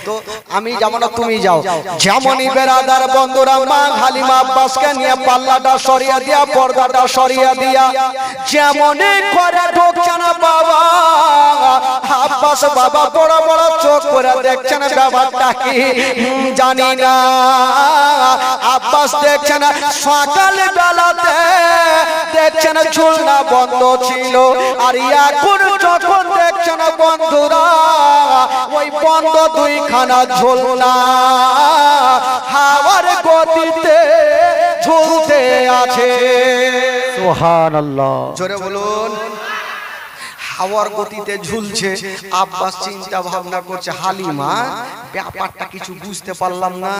তো আমি যাব না তুমি যাও যেমনই বেরাদার বন্ধুরা মা হালিমা আব্বাসকে নিয়ে পাল্লাটা সরিয়ে দিয়া পর্দাটা সরিয়ে দিয়া যেমনই করে ঢুকছেন বাবা আব্বাস বাবা বড় বড় চোখ করে দেখছেন ব্যাপারটা কি জানি না আব্বাস দেখছেন সকাল বেলাতে দেখছেন ঝুলনা বন্ধ ছিল আর এখন যখন দেখছেন বন্ধুরা ওই বন্ধ দুইখানা ঝুলনা হাওয়ার গতিতে ঝুলতে আছে সুবহানাল্লাহ জোরে বলুন হাওয়ার গতিতে ঝুলছে আব্বাস চিন্তা ভাবনা করছে হালিমা ব্যাপারটা কিছু বুঝতে পারলাম না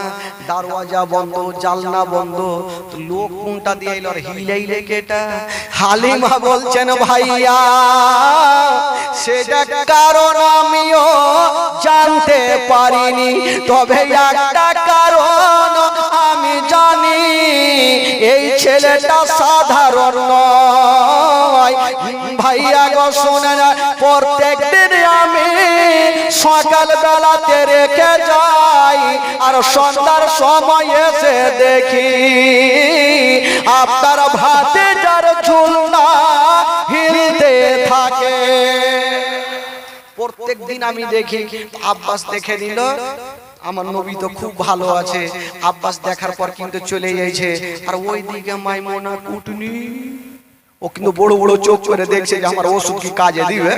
দরওয়াজা বন্ধ জানলা বন্ধ তো লোক কোনটা দিয়ে এলো আর হিলাইলে কেটা হালিমা বলছেন ভাইয়া সেটা কারণ আমিও জানতে পারিনি তবে একটা কারণ আমি জানি এই ছেলেটা সাধারণ নয় ভাইয়া গো শোনেন প্রত্যেক দিন আমি সকাল বেলাতে রেখে যাই আর সন্ধ্যার সময় এসে দেখি আপনার ভাতিজার ঝুলনা হিলতে থাকে প্রত্যেক দিন আমি দেখি আব্বাস দেখে নিল আমার নবী তো খুব ভালো আছে আব্বাস দেখার পর কিন্তু চলে যাইছে আর ওইদিকে মাইমুনা কুটনি ও কিন্তু বড় বড় চোখ করে দেখছে যে আমার ওষুধ কি কাজে দিবে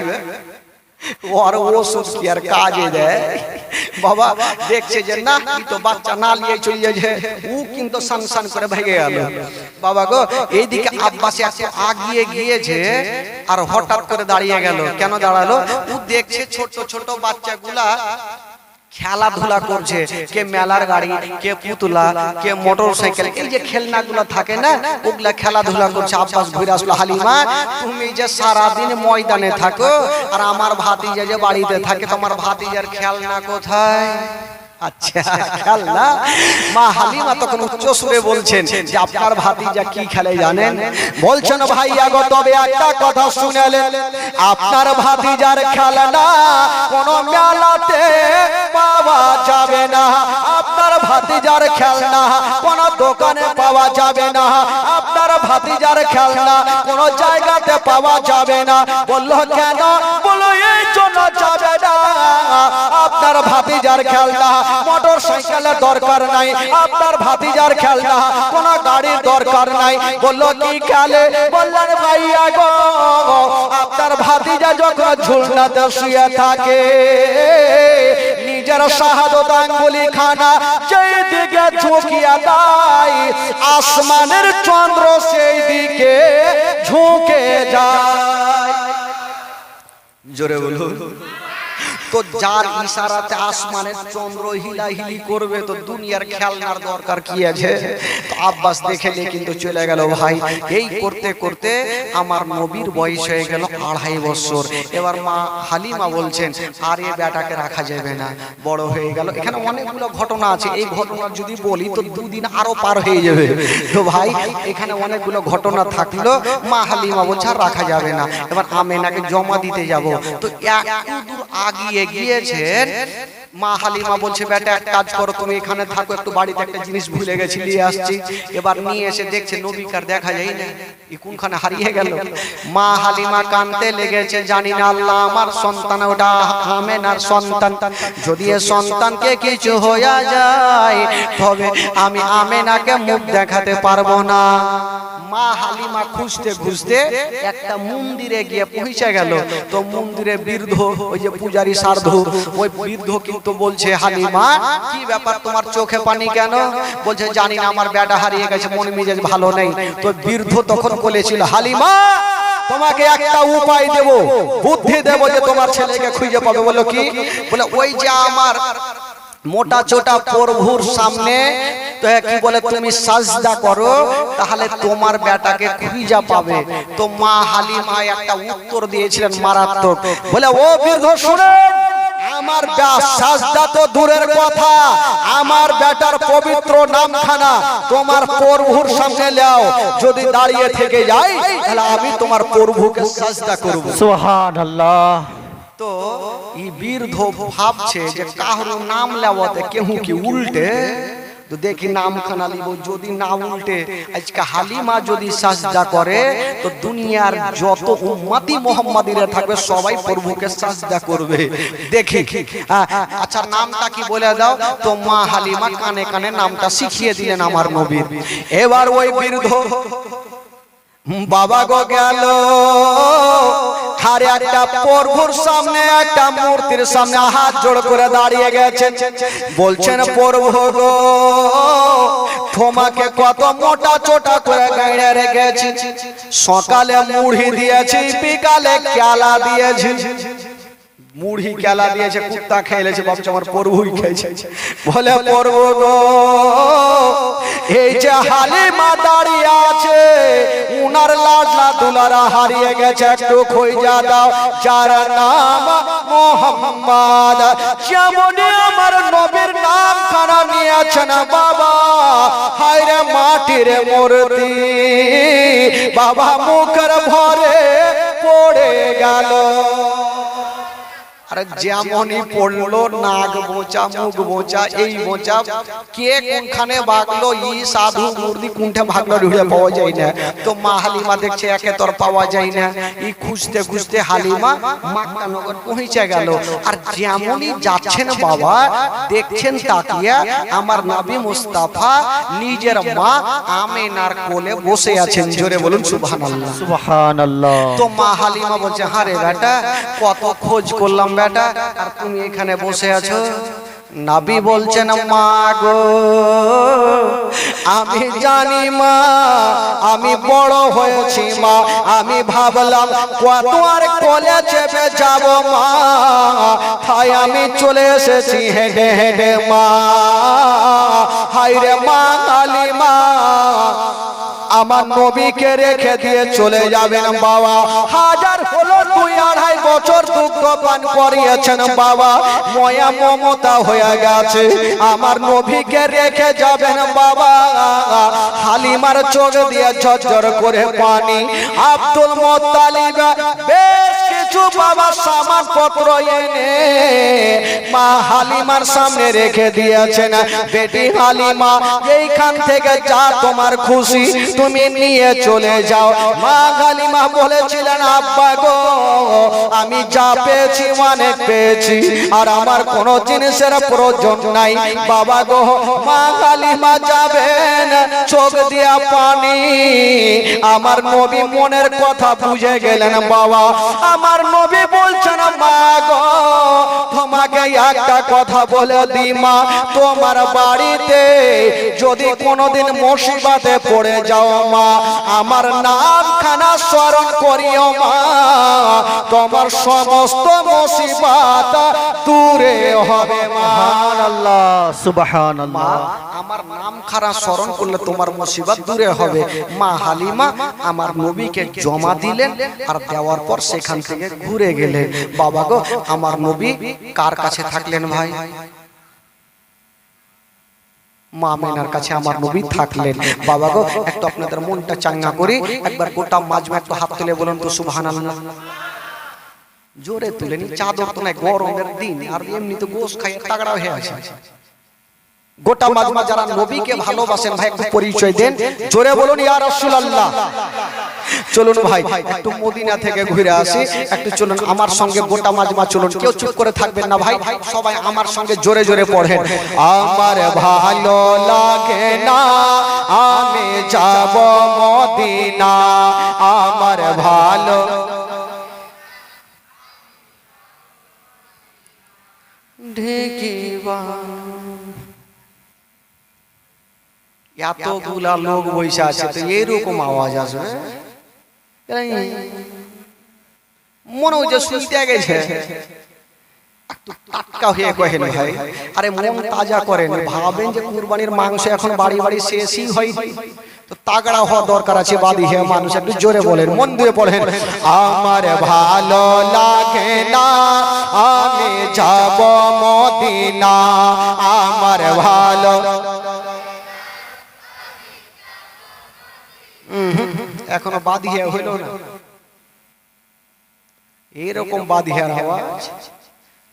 ও আর ওষুধ কি আর কাজে দেয় বাবা দেখছে যে না এই তো বাচ্চা না নিয়ে চলে যাচ্ছে ও কিন্তু সানসান করে ভেগে গেল বাবা গো এইদিকে আব্বাস এত আগিয়ে গিয়েছে আর হঠাৎ করে দাঁড়িয়ে গেল কেন দাঁড়ালো ও দেখছে ছোট ছোট বাচ্চাগুলা খেলাধুলা করছে কে মেলার গাড়ি কে পুতুলা কে মোটরসাইকেল এই যে খেলনাগুলো থাকে না ওগুলা খেলাধুলা করছে আব্বাস ঘুরে আসলো হালিমা তুমি যে সারা দিন ময়দানে থাকো আর আমার ভাতিজা যে বাড়িতে থাকে তোমার ভাতিজার খেলনা কোথায় আচ্ছা খেলনা মা হালিমা তখন উচ্চ সুরে বলছেন যে আপনার ভাতিজা কি খেলে জানেন বলছেন ভাইয়া গো তবে একটা কথা শুনেলেন আপনার ভাতিজার খেলনা কোন মেলাতে পাওয়া যাবে না আপনার ভাতিজার খেলনা কোন দোকানে পাওয়া যাবে না আপনার ভাতিজার খেলনা কোন জায়গাতে পাওয়া যাবে না বললো কেন বলো এই জন্য যাবে না আপনার ভাতিজার খেলনা মোটর সাইকেলের দরকার নাই আপনার ভাতিজার খেলনা কোন গাড়ির দরকার নাই বললো কি খেলে বললেন ভাইয়া গো আপনার ভাতিজা যখন ঝুলনাতে শুয়ে থাকে নিজের শাহাদত আঙ্গুলি খানা যেই দিকে ঝুঁকিয়া দেয় আসমানের চন্দ্র সেই দিকে ঝুঁকে যায় জোরে বলুন তো যার ইশারাতে আসমানের চন্দ্র হিলাহিলি করবে তো দুনিয়ার খেলনার দরকার কি আছে? তো আব্বাস দেখে নিয়ে কিন্তু চলে গেল ভাই। এই করতে করতে আমার নবীর বয়স হয়ে গেল 2.5 বছর। এবার মা হালিমা বলছেন আর এই বেটাকে রাখা যাবে না, বড় হয়ে গেল। এখানে অনেকগুলো ঘটনা আছে, এই ঘটনা যদি বলি তো দুদিন আরো পার হয়ে যাবে। তো ভাই এখানে অনেকগুলো ঘটনা থাকলো, মা হালিমা বলছে আর রাখা যাবে না, এবার আমেনাকে জমা দিতে যাব। তো একটু দূর আগিয়ে গিয়েছেন, মা হালিমা বলছে বেটা এক কাজ করো, তুমি এখানে থাকো, একটু বাড়িতে একটা জিনিস ভুলে গেছি নিয়ে আসছি। এবার নিয়ে এসে দেখছে নবীকার দেখা যায় না, কোনখানে হারিয়ে গেল। মা হালিমা কানতে লেগেছে, জানি না আল্লাহ আমার সন্তান ওটা আমেনার সন্তান, যদি এ সন্তানকে কিছু হয়ে যায় তবে আমি আমেনাকে মুখ দেখাতে পারবো না। মা হালিমা খুঁজতে খুঁজতে একটা মন্দিরে গিয়ে পৌঁছে গেল। তো মন্দিরে বৃদ্ধ, ওই যে পূজারী সাধু, ওই বৃদ্ধ কিন্তু বলছে হালিমা কি ব্যাপার তোমার চোখে পানি কেন? বলছে জানি না আমার বেটা হারিয়ে গেছে, মন মেজাজ ভালো নেই। তো বৃদ্ধ তখন বলেছিল হালিমা তোমাকে একটা উপায় দেব, বুদ্ধি দেব যে তোমার ছেলেকে খুঁজে পাবে। বলো কি? বলে ওই যে আমার মোটা চোটা প্রভুর সামনে তো কি বলে তুমি সাজদা করো, তাহলে তোমার বেটাকে খুঁজে পাবে। তো মা হালিমা একটা উত্তর দিয়েছিলেন মারাত্মক। বলে ও বৃদ্ধ শুনেন, আমার সাজদা তো দূরের কথা, আমার বেটার পবিত্র নামখানা তোমার প্রভুর সামনে নাও, যদি দাঁড়িয়ে থেকে যাই তাহলে আমি তোমার প্রভুকে সাজদা করব। সুবহানাল্লাহ। তো এই বৃদ্ধ ভাবছে যে কারো নাম লেওয়াতে কেউ কি উল্টে, তো দেখি নামখানা লিব, যদি না উল্টে আজকে হালিমা যদি সাজদা করে তো দুনিয়ার যত উম্মতি মুহাম্মাদিরা থাকবে সবাই প্রভুকে সাজদা করবে। দেখি আচ্ছা নামটা কি বলে দাও। তো মা হালিমা কানে কানে নামটা শিখিয়ে দিলেন আমার নবীর। এবার ওই বৃদ্ধ বাবা গো গেল আর একটা প্রভুর সামনে, একটা মূর্তির সামনে হাত জোড় করে দাঁড়িয়ে গেছেন। বলছেন প্রভু গো তোমাকে কত মোটা চোটা করে গাইড়ে রেখেছি, সকালে মুড়ি দিয়েছি, বিকালে কেলা দিয়েছি। মুড়ি কেলা দিয়েছে, কুত্তা খেয়েছে, ভাবছে আমার প্রভুই খেয়েছে। বলে প্রভু গো এই যে হালিমা দাঁড়িয়ে আছে উনার লাডলা দুলারা হারিয়ে গেছে, একটু খুঁজে দাও, যার নাম মোহাম্মদ। যেমন আমার নবীর নাম খানা নিয়েছেন বাবা, হায়রে মাটির মূর্তি বাবা মুখের ভরে পড়ে গেল। আরে যেমনই পড়লো নাক বোচা, মুখ বোচা, এই বোচা, কে কোনখানে ভাগলো, ই সাধু মুর্দি কোনটা ভাগলো ঢুড়ে পাওয়া যায় না। তো মা হালিমা দেখছে একে তোর পাওয়া যায় না, ই খুঁজতে খুঁজতে হালিমা মক্কা নগর পৌঁছে গেল। আর যেমনই যাচ্ছেন বাবা দেখছেন তাকিয়া আমার নবী মুস্তাফা নিজের মা আমেনার কোলে বসে আছেন। জোরে বলুন সুবহানাল্লাহ। সুবহানাল্লাহ। তো মা হালিমা বলছে হারে বেটা কত খোঁজ করলাম বেটা, আর তুমি এখানে বসে আছো। নবী বলছেন মা গো আমি জানি মা আমি বড় হয়েছি মা, আমি ভাবলাম কত আর কোলে চেপে যাব মা, তাই আমি চলে এসেছি হেঁটে হেঁটে মা। হায়রে মা হালিমা আমার নবীকে রেখে দিয়ে চলে যাবেন বাবা। হাজার হলো 2-2.5 বছর দুগ্ধ পান করিয়েছেন বাবা, ময়া মমতা হয়ে গেছে, আমার নবীকে রেখে যাবেন বাবা। হালিমার চোখ দিয়ে ঝরঝর করে পানি। আব্দুল মুত্তালিব বেশ কিছু বাবা সামান পত্র এনে মা হালিমার সামনে রেখে দিয়েছেন। বেটি হালিমা এইখান থেকে যা তোমার খুশি তুমি নিয়ে চলে যাও। মা হালিমা বলেছিলেন আব্বা গো আমি যা পেয়েছি অনেক পেয়েছি, আর আমার কোনো জিনিসের প্রয়োজন নাই বাবা গো। মা হালিমা যাবেন চোখ দিয়া পানি। আমার নবী মনের কথা বুঝে গেলেন বাবা। আমার আমার নবী বলছেন মা গো তোমাকে একটা কথা বলে দিই মা, তোমার বাড়িতে যদি কোনোদিন মুসিবতে পড়ে যাও মা, আমার নামখানা স্মরণ করিও মা, তোমার সমস্ত মুসিবত দূরে হবে মা। সুবহানাল্লাহ মা সুবহানাল্লাহ। আমার নাম খারা স্মরণ করলে তোমার মুসিবত দূরে হবে। মা হালিমা আমার নবীকে জমা দিলেন আর দেওয়ার পর সেখান থেকে ঘুরে গেলেন। বাবা গো আমার নবী কার কাছে থাকলেন ভাই? মা আমিনার কাছে আমার নবী থাকলেন। বাবা গো একটু আপনাদের মনটা চাঙ্গা করি, একবার গোটা মাজমা একটু হাত তুলে বলুন তো সুবহানাল্লাহ। জোরে তুলেনি, চাদর তো নাই, গরমের দিন আর এমনি তো গোশ খাইয়ে তাগড়া হয়ে আছে। গোটা মাজমা যারা নবীকে ভালোবাসেন ভাই একটু পরিচয় দেন, জোরে বলুন ইয়া রাসূলুল্লাহ। চলুন ভাই একটু মদিনা থেকে ঘুরে আসি, একটু চলুন আমার সঙ্গে গোটা মাজমা চলুন, কেউ চুপ করে থাকবেন না ভাই, সবাই আমার সঙ্গে জোরে জোরে পড়েন। আমার ভালো লাগে না আমি যাব মদিনা, আমার ভালো ঢেকিবা। এতগুলা লোক বসে আছে তো এরকম আওয়াজ আসবে, মনে হচ্ছে শুনতে গেছে। একটু টাটকা হয়ে কহেন ভাই, আরে মন তাজা করেন, ভাবেন যে কুরবানির মাংস এখন বাড়ি বাড়ি শেষই হয়, তো তাগড়া হওয়া দরকার আছে। বাদী হে মানুষ একটু জোরে বলেন, মন দিয়ে পড়েন। আমার ভালো লাগে না আমি যাব মদিনা, আমার ভালো এখনো বাদী হে হইল না, এরকম বাদী হের আওয়াজ।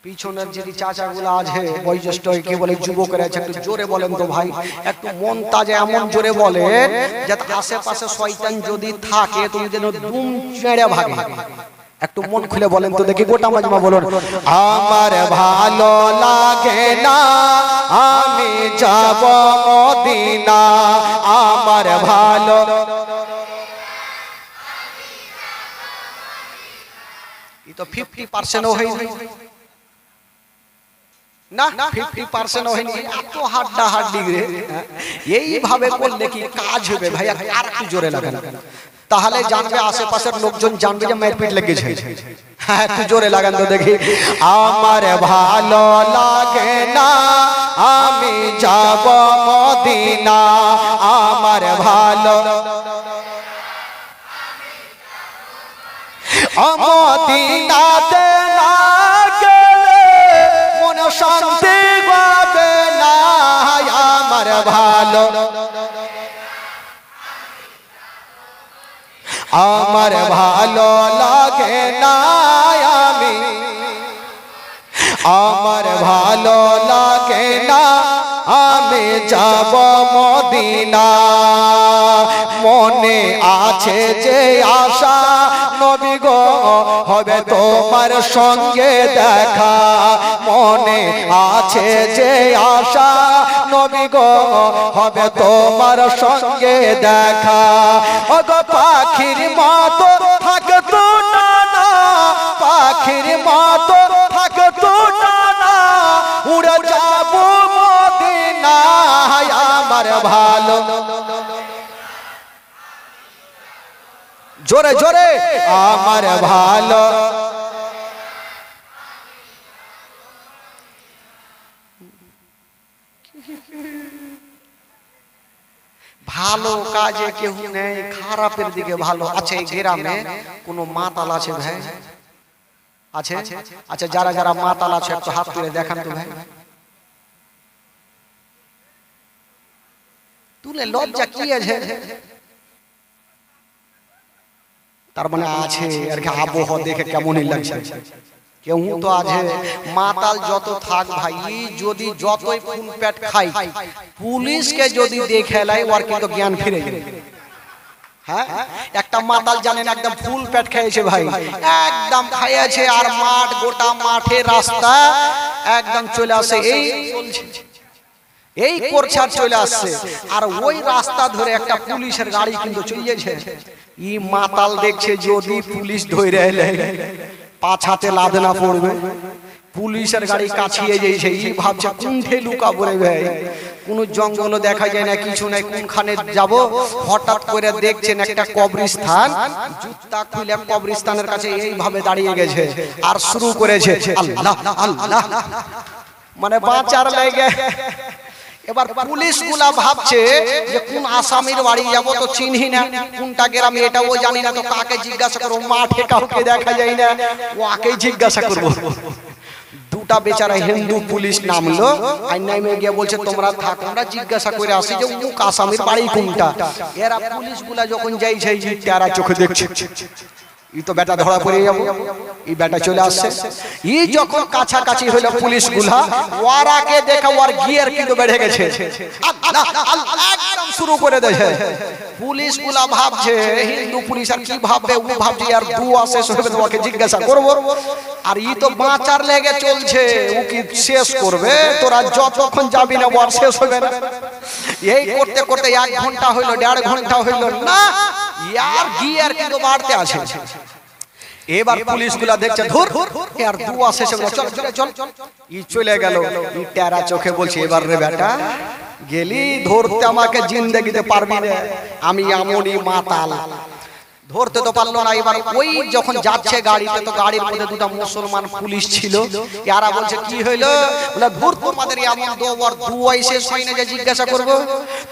পিছনের যদি চাচাগুলো আছে বয়োজ্যেষ্ঠ কি বলে যুবকেরা আছে, একটু জোরে বলেন তো ভাই, একটু মন তাজা এমন জোরে বলেন যাতে আশেপাশে শয়তান যদি থাকে তুমি যেন দুম ছেড়ে ভাগে। একটু মন খুলে বলেন তো দেখি, গোটা মাজমা বলুন। আমার ভালো লাগে না আমি যাব মদিনা, আমার ভালো এই তো 50% হয়নি না, 50% হয়নি, এত হাড্ডা হাড্ডি রে। এইভাবে করলে কি কাজ হবে ভাই? আর একটু জোরে লাগান, তাহলে জানবে আশেপাশের লোকজন জানবে যে মারপিট লেগেছে। হ্যাঁ একটু জোরে লাগান তো দেখি। আমার ভালো লাগে না আমি যাব মদিনা, আমার ভালো মদিনাতে না গেলে মন শান্তি পাবে না, আমার ভালো আমার ভালো লাগে না আমি, আমার ভালো লাগে না আমি যাব মদিনা। মনে আছে যে আশা নবী গো হবে তোমার সঙ্গে দেখা, মনে আছে যে আশা নবী গো হবে তোমার সঙ্গে দেখা। ওগো পাখির মতো থাকতো না, পাখির মতো থাকতো না, উড়ে যাব মদিনায়, আমার ভালো জোরে জোরে আমার ভালো ভালো কাজে কেউ নেই, খারাপের দিকে ভালো আছে। এই গ্রামে কোনো মাতাল আছে ভাই? আছে? আচ্ছা যারা যারা মাতাল আছে একটু হাত তুলে দেখান তো ভাই। তুলে লজ্জা কি আছে? তার মানে আছে আর কি, আবহাওয়া দেখে কেমনই লাগছে। কেউ তো আছে মাতাল যত থাক ভাই, যদি যতই ফুল পেট খাই, পুলিশকে যদি দেখে লাই ওর কিন্তু জ্ঞান ফিরে যাবে। হ্যাঁ একটা মাতাল জানেন একদম ফুল পেট খেয়েছে ভাই, একদম খাইয়েছে আর মাঠ গোটা মাঠে রাস্তা একদম চলে আসে, এই চলছে এই করছে আর চলে আসছে, আর ওই রাস্তা ধরে একটা পুলিশের গাড়ি কিন্তু চলেছে। ই মাতাল দেখছে যদি পুলিশ ধরে এলে পাঁচ হাতে লাদনা পড়বে, পুলিশের গাড়ি কাছিয়ে যাইছে, ই ভাবছে কোনঠে লুকাবো রে ভাই, কোন জঙ্গল দেখা যায় না, কিছু নাই, কোনখানে যাব। হঠাৎ করে দেখছেন একটা কবরস্থান, জুতা খুলে কবরস্থানের কাছে এইভাবে দাঁড়িয়ে গেছে আর শুরু করেছে আল্লাহ আল্লাহ, মানে বাঁচার লাগে। এবার পুলিশ গুলা ভাবছে যে কোন আসামির বাড়ি যাব তো চিনি না, কোনটা গ্রাম এটাও জানি না, তো কাকে জিজ্ঞাসা করবো, মাঠে কাউকে দেখা যায় না, ওকেই জিজ্ঞাসা করবো। দুটা বেচারা হিন্দু পুলিশ নামলো, আর নামে গিয়ে বলছে তোমরা থাক, আমরা জিজ্ঞাসা করে আসি যে মুখ আসামির বাড়ি কোনটা। এরা পুলিশ গুলা যখন যাইছে তারা চোখে দেখছে ই তো বেটা ধরা পড়ে যাবো, এই বেটা চলে আসছে। ই যখন কাছাকাছি হলো পুলিশ গুলা, ওরাকে দেখা ওর গিয়ার কিন্তু বেড়ে গেছে, একদম শুরু করে দেয়। পুলিশ গুলা ভাবছে, হিন্দু পুলিশ আর কি ভাববে, ও ভাবছে আর দুয়া শেষ হবে তো ওকে জিজ্ঞাসা করবো, আর ই তো বাঁচার লেগে চলছে, ও কি শেষ করবে, তোরা যতক্ষণ যাবি না ওর শেষ হবে না। এই করতে করতে 1 ঘন্টা হইলো, 1.5 ঘন্টা হইলো না, ইয়ার গিয়ার কিন্তু বাড়তে আছে। এবার পুলিশ গুলা দেখছে ধুর আর দুয়া শেষ হলো, চল চল চল, ই চলে গেল। ই টেরা চোখে বলছে এবার রে বেটা গেলি, ধরতে আমাকে জিন্দেগিতে পারবি না, আমি এমনই মাতাল। ধরতে তো পারলো না। এবার ওই যখন যাচ্ছে গাড়িতে, তো গাড়ির মধ্যে দুটা মুসলমান পুলিশ ছিল, এরা বলছে কি হইলো, বলে ধুর তোমাদের এমন দুবার দুয়াই শেষ হয় না যে জিজ্ঞাসা করবো।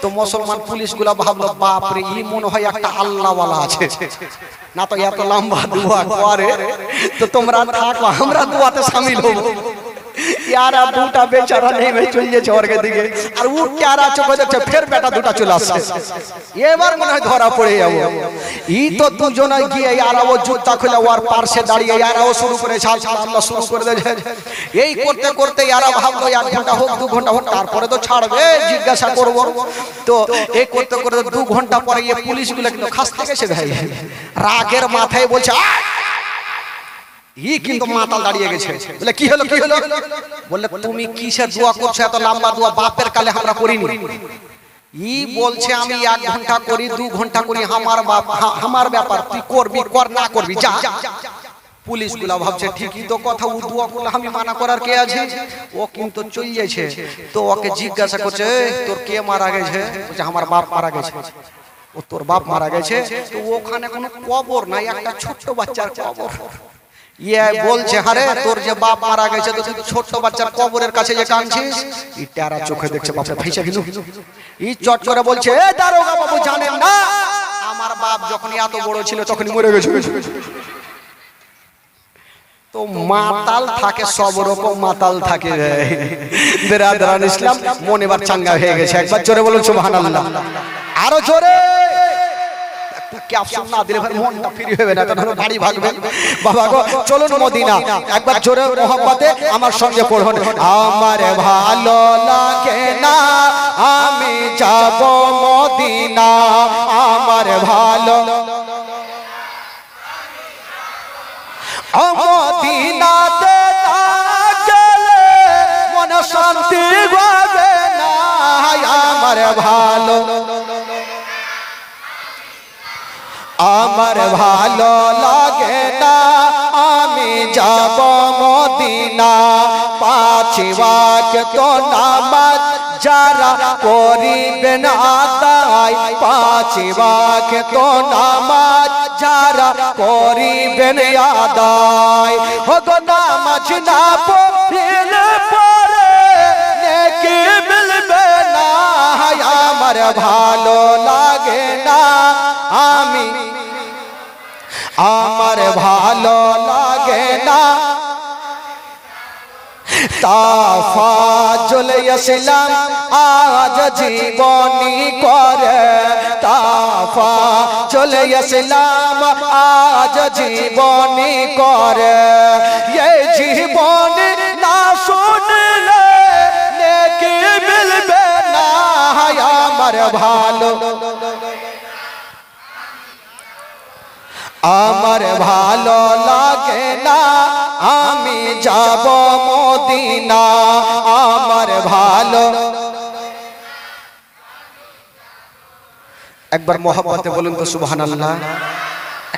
তো মুসলমান পুলিশ গুলা ভাবলো বাপরে, ই মনে হয় একটা আল্লাহওয়ালা আছে, না তো এত লম্বা দুয়া করে, তো তোমরা থাকো আমরা দুয়াতে শামিল হবো। ইয়ারা দুটা বেচারা নেমে চলে যাচ্ছে ওরকে দিকে, আর ও ক্যারা চোখে দেখছে, ফের বেটা দুটা চলে আসছে, এবার মনে হয় ধরা পড়ে যাবো। ই তো দুজনে গিয়ে ইয়ারাও জুতা খুলে ওর পাশে দাঁড়িয়ে ইয়ারাও শুরু করেছে আল্লাহ শুরু করে দিয়েছে। এই করতে করতে ইয়ারা ভাবলো 1 ঘন্টা হোক 2 ঘন্টা হোক, তারপরে তো ছাড়বে, জিজ্ঞাসা করবো। তো এই করতে করতে 2 ঘন্টা পরে এই পুলিশগুলো কিন্তু খাসতে গেছে ভাই, রাগের মাথায় বলছে ই কিন্তু মাতাল দাঁড়িয়ে গেছে। বলে কি হলো কি হলো, বললে তুমি কিসের দোয়া করছো, এত লম্বা দোয়া বাপের কালে আমরা করিনি। ই বলছে আমি 1 ঘন্টা করি 2 ঘন্টা করি, আমার বাপ আমার ব্যাপার, তুই করবি কর, না করবি যা। পুলিশ গুলা ভাবছে ঠিকই তো কথা, ও দোয়া করলে আমি মানা করার কে আছে, ও কিন্তু চলে যাচ্ছে। তো ওকে জিজ্ঞাসা করছে তোর কে মারা গেছে, বলছে আমার বাপ মারা গেছে। ও তোর বাপ মারা গেছে, তো ওখানে কোনো কবর নাই, একটা ছোট্ট বাচ্চার কবর। ইয়ে বলছে আরে তোর যে বাপ মারা গেছে, তো তুই ছোট্ট বাচ্চার কবরের কাছে যে কাঁদছিস। ই টেরা চোখে দেখছে বাপরে ভাইসা গেল। ই চট করে বলছে এ দারোগা বাবু জানেন না, আমার বাপ যখন এত বড় ছিল তখন মরে গেছে। তো মাতাল থাকে, সব রকম মাতাল থাকে বেরাদারান ইসলাম। মন এবার চাঙ্গা হয়ে গেছে, একবার জোরে বলুন সুবহানাল্লাহ, আরো জোরে। ক্যাপসুল না দিলে মনটা ফ্রি হবে না, তখন বাড়ি ভাগবে। বাবা গো চলুন মদিনা, একবার জোরে মোহাম্মতে আমার সঙ্গে পড়ুন। আমার ভালো লাগে না আমি যাব মদিনা, আমার ভালো মদিনাতে না গেলে মন শান্তি পাবে না, আমার ভালো আমার ভালো লাগে না আমি যাব মদিনা। 5 ওয়াক্ত নামাজ যারা করিবেন আদায়, 5 ওয়াক্ত নামাজ যারা করিবেন আদায়, ওগো নামাজ না পড়লে পরে নেকি মিলবে না, আমার ভালো লাগে না আমি, আমার ভালো লাগে না। তাফাজুল ইসলাম আজ জীবনী করে, তাফাজুল ইসলাম আজ জীবনী করে, এই জীবনী না শুনলে নেকি মিলবে না, আমার ভালো আমার ভালো লাগে না আমি যাব মদিনা, আমার ভালো। একবার মোহাব্বতে বলুন তো সুবহানাল্লাহ,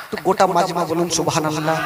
একটু গোটা মাজমা বলুন সুবহানাল্লাহ।